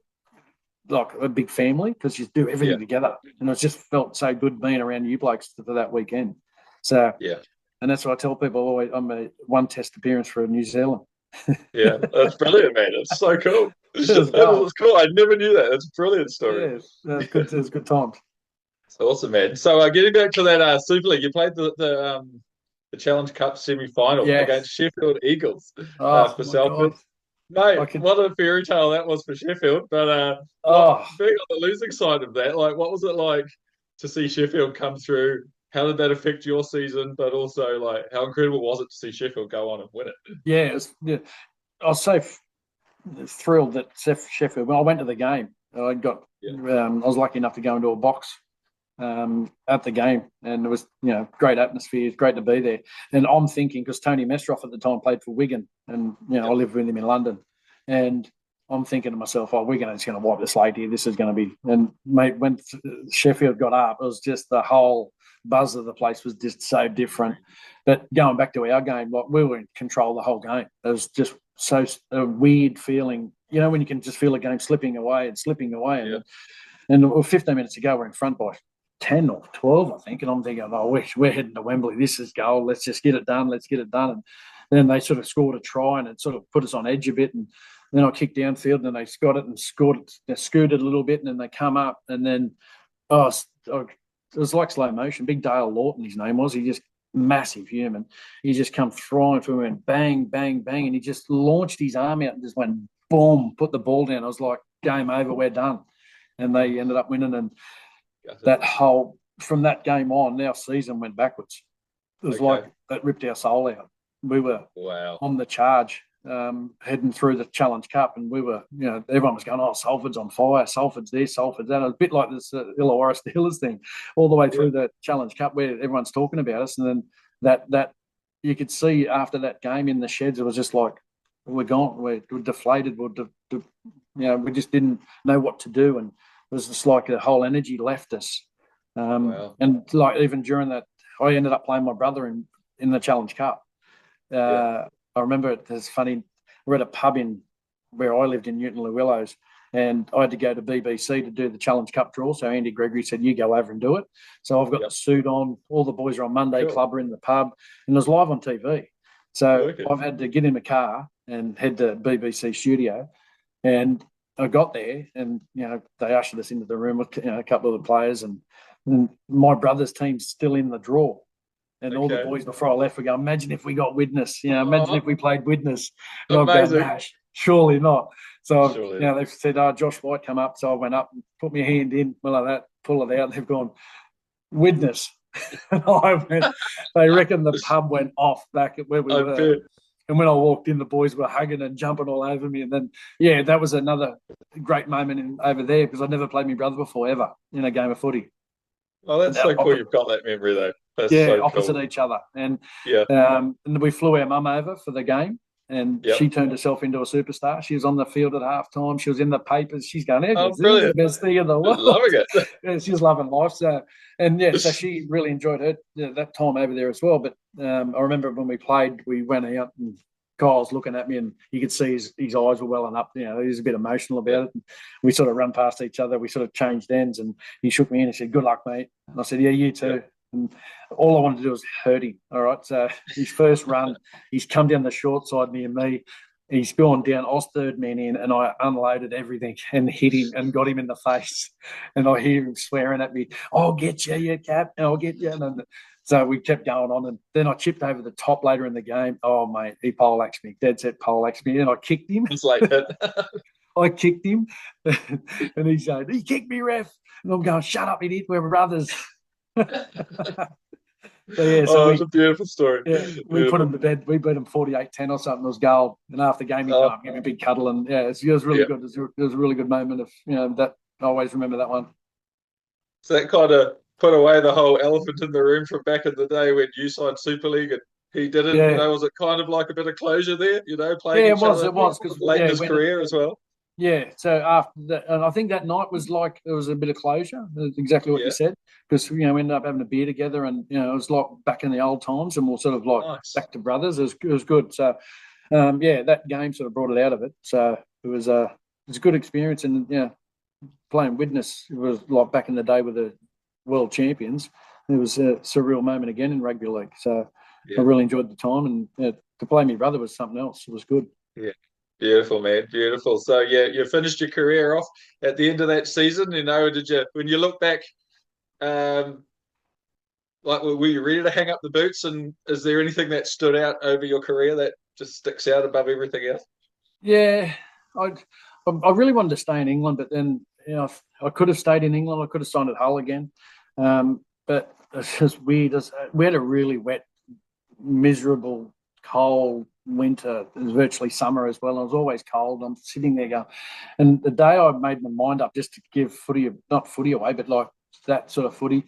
like a big family, because you do everything together, and it just felt so good being around you blokes for that weekend. So and that's what I tell people. Always, I'm a one test appearance for New Zealand. Yeah, that's brilliant, man. It's so cool. That was cool. I never knew that. That's a brilliant story. Yeah, it was good times. It's awesome, man. So getting back to that Super League, you played the Challenge Cup semi-final against Sheffield Eagles for Salford. Mate, what a fairy tale that was for Sheffield. But being on the losing side of that, like, what was it like to see Sheffield come through? How did that affect your season? But also, like, how incredible was it to see Sheffield go on and win it? Yeah, I'll say thrilled that Sheffield. When I went to the game, I was lucky enough to go into a box at the game, and it was great atmosphere. It's great to be there. And I'm thinking, because Tony Mestroff at the time played for Wigan, and I lived with him in London, and I'm thinking to myself, Wigan is going to wipe the slate here. This is going to be. And mate, when Sheffield got up, it was just the whole buzz of the place was just so different. But going back to our game, we were in control the whole game. It was just a weird feeling, when you can just feel a game slipping away. And 15 minutes to go, we're in front by 10 or 12, I think. And I'm thinking, we're heading to Wembley. This is goal. Let's just get it done. And then they sort of scored a try, and it sort of put us on edge a bit. And then I kicked downfield, and then they got it and scored it. They scooted a little bit, and then they come up. And then, it was like slow motion. Big Dale Lawton, his name was. He just massive human. He just come throwing through and bang, bang, bang. And he just launched his arm out and just went boom, put the ball down. I was like, game over, we're done. And they ended up winning. And from that game on, our season went backwards. It was like that ripped our soul out. We were on the charge, heading through the Challenge Cup, and we were, everyone was going, Salford's on fire, Salford's this, Salford's that. It was a bit like this Illawarra Steelers thing, all the way through the Challenge Cup where everyone's talking about us. And then that you could see after that game in the sheds, it was just like, we're gone, we're deflated, we just didn't know what to do. And it was just like the whole energy left us. And like even during that, I ended up playing my brother in the Challenge Cup. I remember it was funny. We're at a pub where I lived in Newton Le Willows, and I had to go to BBC to do the Challenge Cup draw. So Andy Gregory said, "You go over and do it." So I've got the suit on. All the boys are on Monday Club are in the pub, and it was live on TV. So I've had to get in the car and head to BBC studio, and I got there, and they ushered us into the room with a couple of the players, and my brother's team's still in the draw. And all the boys before I left were going, imagine if we got Widnes, imagine if we played Widnes. And I'm going, surely not. So, they've said, Josh White come up. So I went up and put my hand in, like that, pull it out. They've gone, Widnes. And they reckon the pub went off back at where we were. And when I walked in, the boys were hugging and jumping all over me. And then, that was another great moment over there, because I'd never played my brother before, ever, in a game of footy. Oh, that's so cool you've got that memory, though. That's opposite each other. And and we flew our mum over for the game, and she turned herself into a superstar. She was on the field at halftime. She was in the papers. She's going, this is the best thing in the world. Loving it. She was loving life. So she really enjoyed that time over there as well. But I remember when we played, we went out and Kyle's looking at me, and you could see his eyes were welling up. He was a bit emotional about it. And we sort of run past each other. We sort of changed ends, and he shook me in and said, "Good luck, mate." And I said, "Yeah, you too." And all I wanted to do was hurt him. All right. So his first run, he's come down the short side near me. He's gone down. I was third man in, and I unloaded everything and hit him and got him in the face. And I hear him swearing at me, "I'll get you, you cap. I'll get you." And so we kept going on. And then I chipped over the top later in the game. Oh, mate, he poleaxed me. Dead set poleaxed me. And I kicked him. It's like that. I kicked him. And he said, "He kicked me, ref." And I'm going, "Shut up, idiot. We're brothers." It's a beautiful story. We put him to bed. We beat him 48-10 or something. It was goal. And after the game, he came up, gave me a big cuddle, and it was really good. It was a really good moment of that. I always remember that one. So that kind of put away the whole elephant in the room from back in the day when you signed Super League and he didn't. Was it kind of like a bit of closure there? Playing each other. It was because late in his career as well. Yeah, so after that, and I think that night was like there was a bit of closure. Exactly what you said, because we ended up having a beer together, and it was like back in the old times, and we're sort of like back to brothers. It was good. So, that game sort of brought it out of it. So it was a good experience, and playing Widnes, it was like back in the day with the world champions. It was a surreal moment again in rugby league. So I really enjoyed the time, and to play my brother was something else. It was good. Yeah. Beautiful, man. Beautiful. So, you finished your career off at the end of that season. Did you, when you look back, were you ready to hang up the boots? And is there anything that stood out over your career that just sticks out above everything else? Yeah, I really wanted to stay in England, but then, I could have stayed in England. I could have signed at Hull again. But it's just weird. We had a really wet, miserable, cold winter. It was virtually summer as well. It was always cold. I'm sitting there going, and the day I made my mind up just to give footy, not footy away, but like that sort of footy,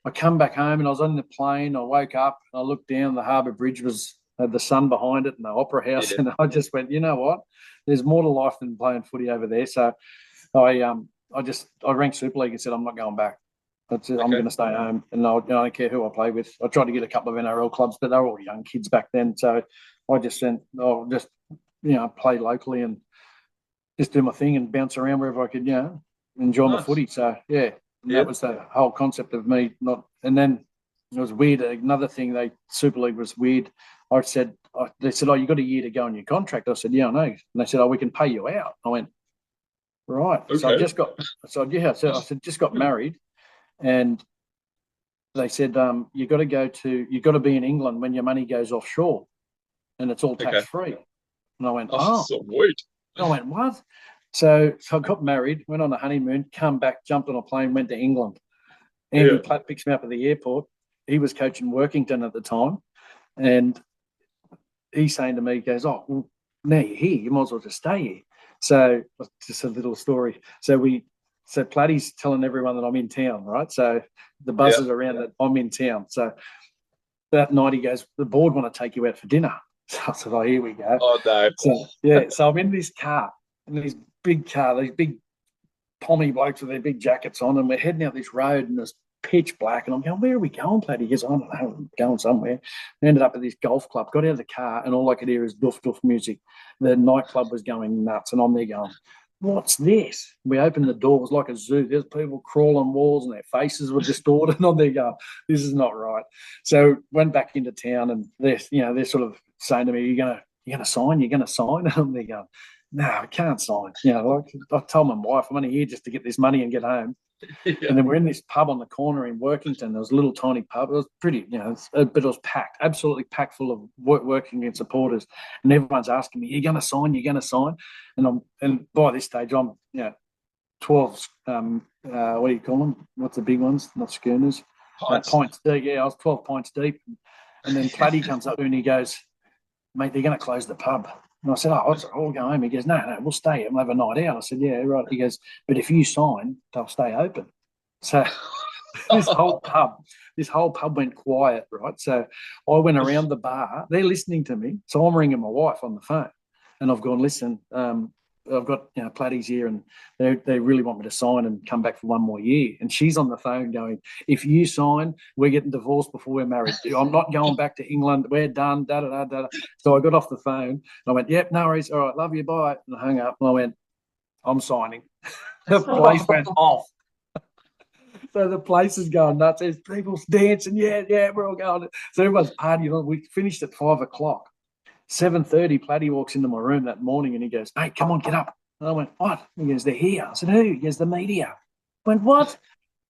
I come back home and I was on the plane. I woke up and I looked down. The Harbour Bridge had the sun behind it and the Opera House, and I just went, you know what? There's more to life than playing footy over there. So I rang Super League and said I'm not going back. I'm going to stay home, and I don't care who I play with. I tried to get a couple of NRL clubs, but they were all young kids back then. So I just said, I'll just play locally and just do my thing and bounce around wherever I could, enjoy my footy. So that was the whole concept of me not. And then it was weird. Another thing, Super League was weird. They said, oh, you got a year to go on your contract. I said, yeah, I know. And they said, oh, we can pay you out. I went, right. Okay. So I said, just got married. And they said, you got to be in England when your money goes offshore and it's all tax free. And I went, sweet. I went, what? So I got married, went on a honeymoon, come back, jumped on a plane, went to England. Andy Platt picks me up at the airport. He was coaching Workington at the time. And he's saying to me, he goes, oh, well, now you're here, you might as well just stay here. So just a little story. So Platty's telling everyone that I'm in town, right? So the buzzers around that I'm in town. So that night he goes, the board want to take you out for dinner. So I said, oh, here we go. Oh, no. So I'm in this car, these big pommy blokes with their big jackets on, and we're heading out this road, and it's pitch black, and I'm going, where are we going, Platty? He goes, I don't know, I'm going somewhere. I ended up at this golf club, got out of the car, and all I could hear is doof, doof music. The nightclub was going nuts, and I'm there going, what's this? We opened the door, it was like a zoo. There's people crawling walls and their faces were distorted, and I'm there going, this is not right. So went back into town, and they're sort of saying to me, you're gonna sign? You're gonna sign? And I'm there going, no, I can't sign. I told my wife I'm only here just to get this money and get home. And then we're in this pub on the corner in Workington. There was a little tiny pub. It was pretty, but it was packed, absolutely packed full of working and supporters. And everyone's asking me, "You're going to sign? You're going to sign?" And by this stage, I'm 12. What do you call them? What's the big ones? Not schooners. Pints deep. Yeah, I was 12 pints deep. And then Platty comes up and he goes, "Mate, they're going to close the pub." And I said, I'll go home. He goes, no, we'll stay and we'll have a night out. I said, yeah, right. He goes, but if you sign, they'll stay open. So this whole pub went quiet, right? So I went around the bar. They're listening to me. So I'm ringing my wife on the phone. And I've gone, listen, I've got Platties here, and they really want me to sign and come back for one more year. And she's on the phone going, if you sign, we're getting divorced before we're married. I'm not going back to England. We're done. Da, da, da, da. So I got off the phone and I went, yep, no worries. All right, love you, bye. And I hung up and I went, I'm signing. The place went off. So the place is going nuts. There's people dancing. Yeah, we're all going. So everyone's partying. We finished at 5 o'clock. 7:30, Platty walks into my room that morning and he goes, mate, come on, get up. And I went, what? He goes, they're here. I said, who? He goes, the media. I went, what?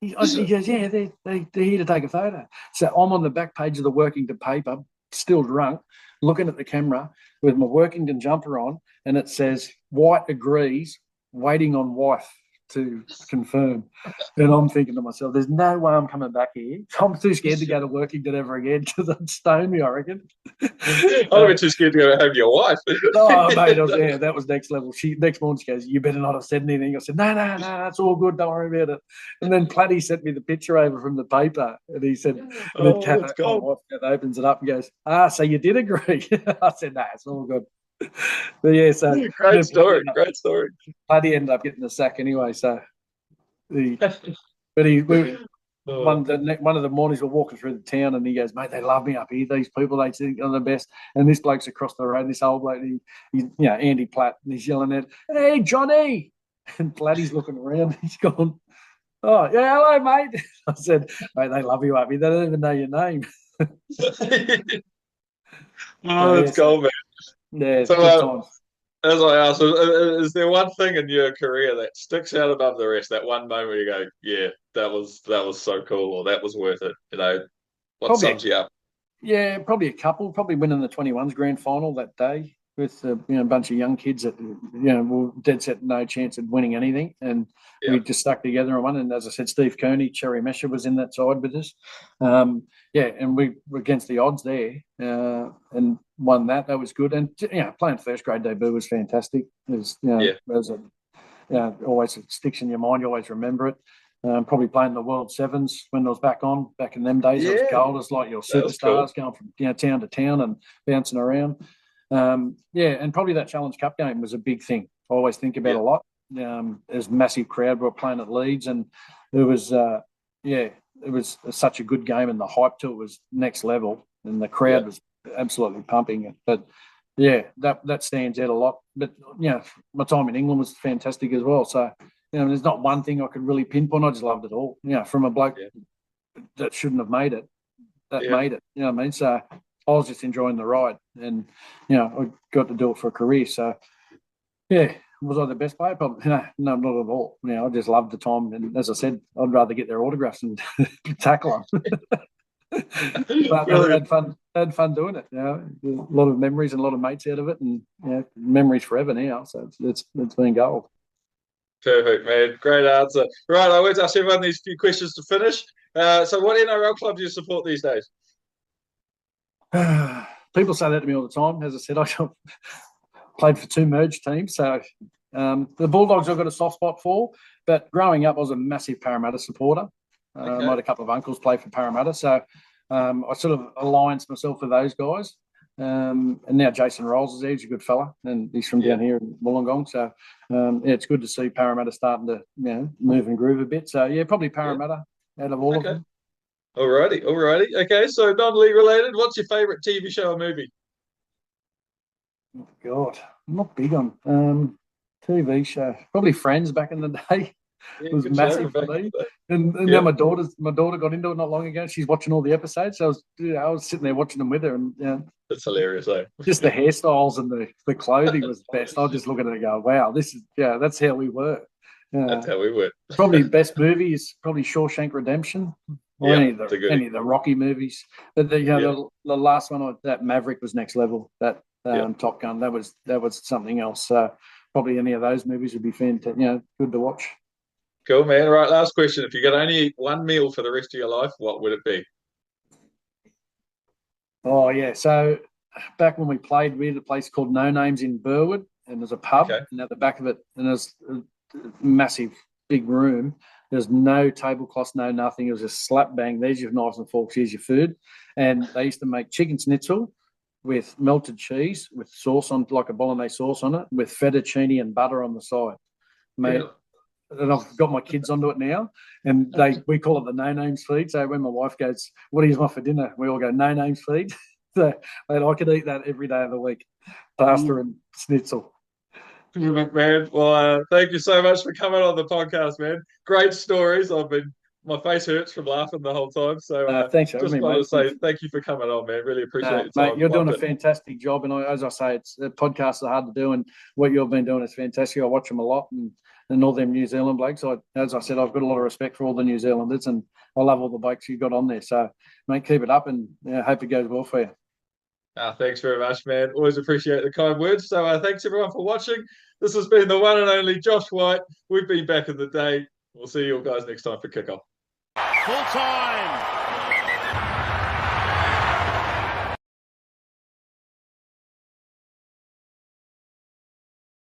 He goes, yeah, they're here to take a photo. So I'm on the back page of the Workington paper, still drunk, looking at the camera with my Workington jumper on, and it says, White agrees, waiting on wife to confirm. And I'm thinking to myself, there's no way I'm coming back here. I'm too scared to go to Workington ever again because they'd stone me, I reckon. I'd be too scared to go home your wife. Oh, mate, that was next level. Next morning she goes, you better not have said anything. I said, no, it's all good. Don't worry about it. And then Platty sent me the picture over from the paper, and he said, Kat opens it up and goes, so you did agree? I said, no, it's all good. But yeah, so great story. Platty ended up getting the sack anyway. So, one of the mornings we're walking through the town, and he goes, "Mate, they love me up here. These people, they think I'm the best." And this bloke's across the road. This old bloke, Andy Platt, and he's yelling at, "Hey, Johnny!" And Platty's looking around. He's gone, "Oh, yeah, hello, mate." I said, "Mate, they love you up here. They don't even know your name." That's gold, man. Yeah, so as I asked, is there one thing in your career that sticks out above the rest? That one moment you go, yeah, that was so cool, or that was worth it. What sums you up? Yeah, probably a couple. Probably winning the 21s grand final that day. with a bunch of young kids that were dead set no chance of winning anything, and we just stuck together and won. And as I said, Steve Kearney, Cherry Mesher was in that side with us. And we were against the odds there and won that. That was good. And playing first grade debut was fantastic. It was always it sticks in your mind. You always remember it. Probably playing the World Sevens when I was back in them days. It was gold. It was like your superstars going from town to town and bouncing around. And probably that Challenge Cup game was a big thing. I always think about a lot. There's a massive crowd. We were playing at Leeds, and it was such a good game, and the hype to it was next level, and the crowd was absolutely pumping it. But that stands out a lot. But my time in England was fantastic as well. So there's not one thing I could really pinpoint. I just loved it all. From a bloke that shouldn't have made it, made it. You know what I mean? So I was just enjoying the ride, and I got to do it for a career. So was I the best player? Probably no, not at all. I just loved the time, and as I said, I'd rather get their autographs and tackle them. But I had fun doing it. A lot of memories and a lot of mates out of it, and memories forever now. So it's been gold. Perfect, man. Great answer. Right, I always ask everyone these few questions to finish. So what NRL club do you support these days? People say that to me all the time. As I said, I played for 2 merged teams. So the Bulldogs I've got a soft spot for. But growing up, I was a massive Parramatta supporter. I had a couple of uncles play for Parramatta. So I sort of alliance myself with those guys. And now Jason Rolls is there. He's a good fella, and he's from down here in Wollongong. So it's good to see Parramatta starting to move and groove a bit. So probably Parramatta out of all of them. Alrighty. Okay, so non-league related, what's your favourite TV show or movie? Oh, God, I'm not big on TV show. Probably Friends back in the day. It was massive for me. And now my daughter got into it not long ago. She's watching all the episodes. So I was sitting there watching them with her, and that's hilarious, eh? Just the hairstyles and the clothing was best. I just look at it and go, wow, this is that's how we were. That's how we were. Probably best movie is probably Shawshank Redemption. Or any of the Rocky movies. But the last one, that Maverick was next level. That Top Gun, that was something else. Probably any of those movies would be fantastic. Good to watch. Cool, man. All right, last question. If you could only eat one meal for the rest of your life, what would it be? Oh yeah. So back when we played, we had a place called No Names in Burwood, and there's a pub, and at the back of it, and there's a massive big room. There's no tablecloths, no nothing. It was just slap bang. There's your knives and forks. Here's your food. And they used to make chicken schnitzel with melted cheese, with sauce on, like a bolognese sauce on it, with fettuccine and butter on the side. Mate, and I've got my kids onto it now, and we call it the No Names feed. So when my wife goes, "What do you want for dinner?" we all go No Names feed. So I could eat that every day of the week, pasta and schnitzel. Man, well, thank you so much for coming on the podcast, man. Great stories. My face hurts from laughing the whole time. So thanks, just wanted to say thank you for coming on, man. Really appreciate your time. Mate, you're doing a fantastic job, and as I say, the podcasts are hard to do, and what you've been doing is fantastic. I watch them a lot, and all them New Zealand blokes. As I said, I've got a lot of respect for all the New Zealanders, and I love all the blokes you've got on there. So, mate, keep it up, and hope it goes well for you. Thanks very much, man. Always appreciate the kind words. So thanks everyone for watching. This has been the one and only Josh White. We've been back in the day. We'll see you all guys next time for kickoff. Full time.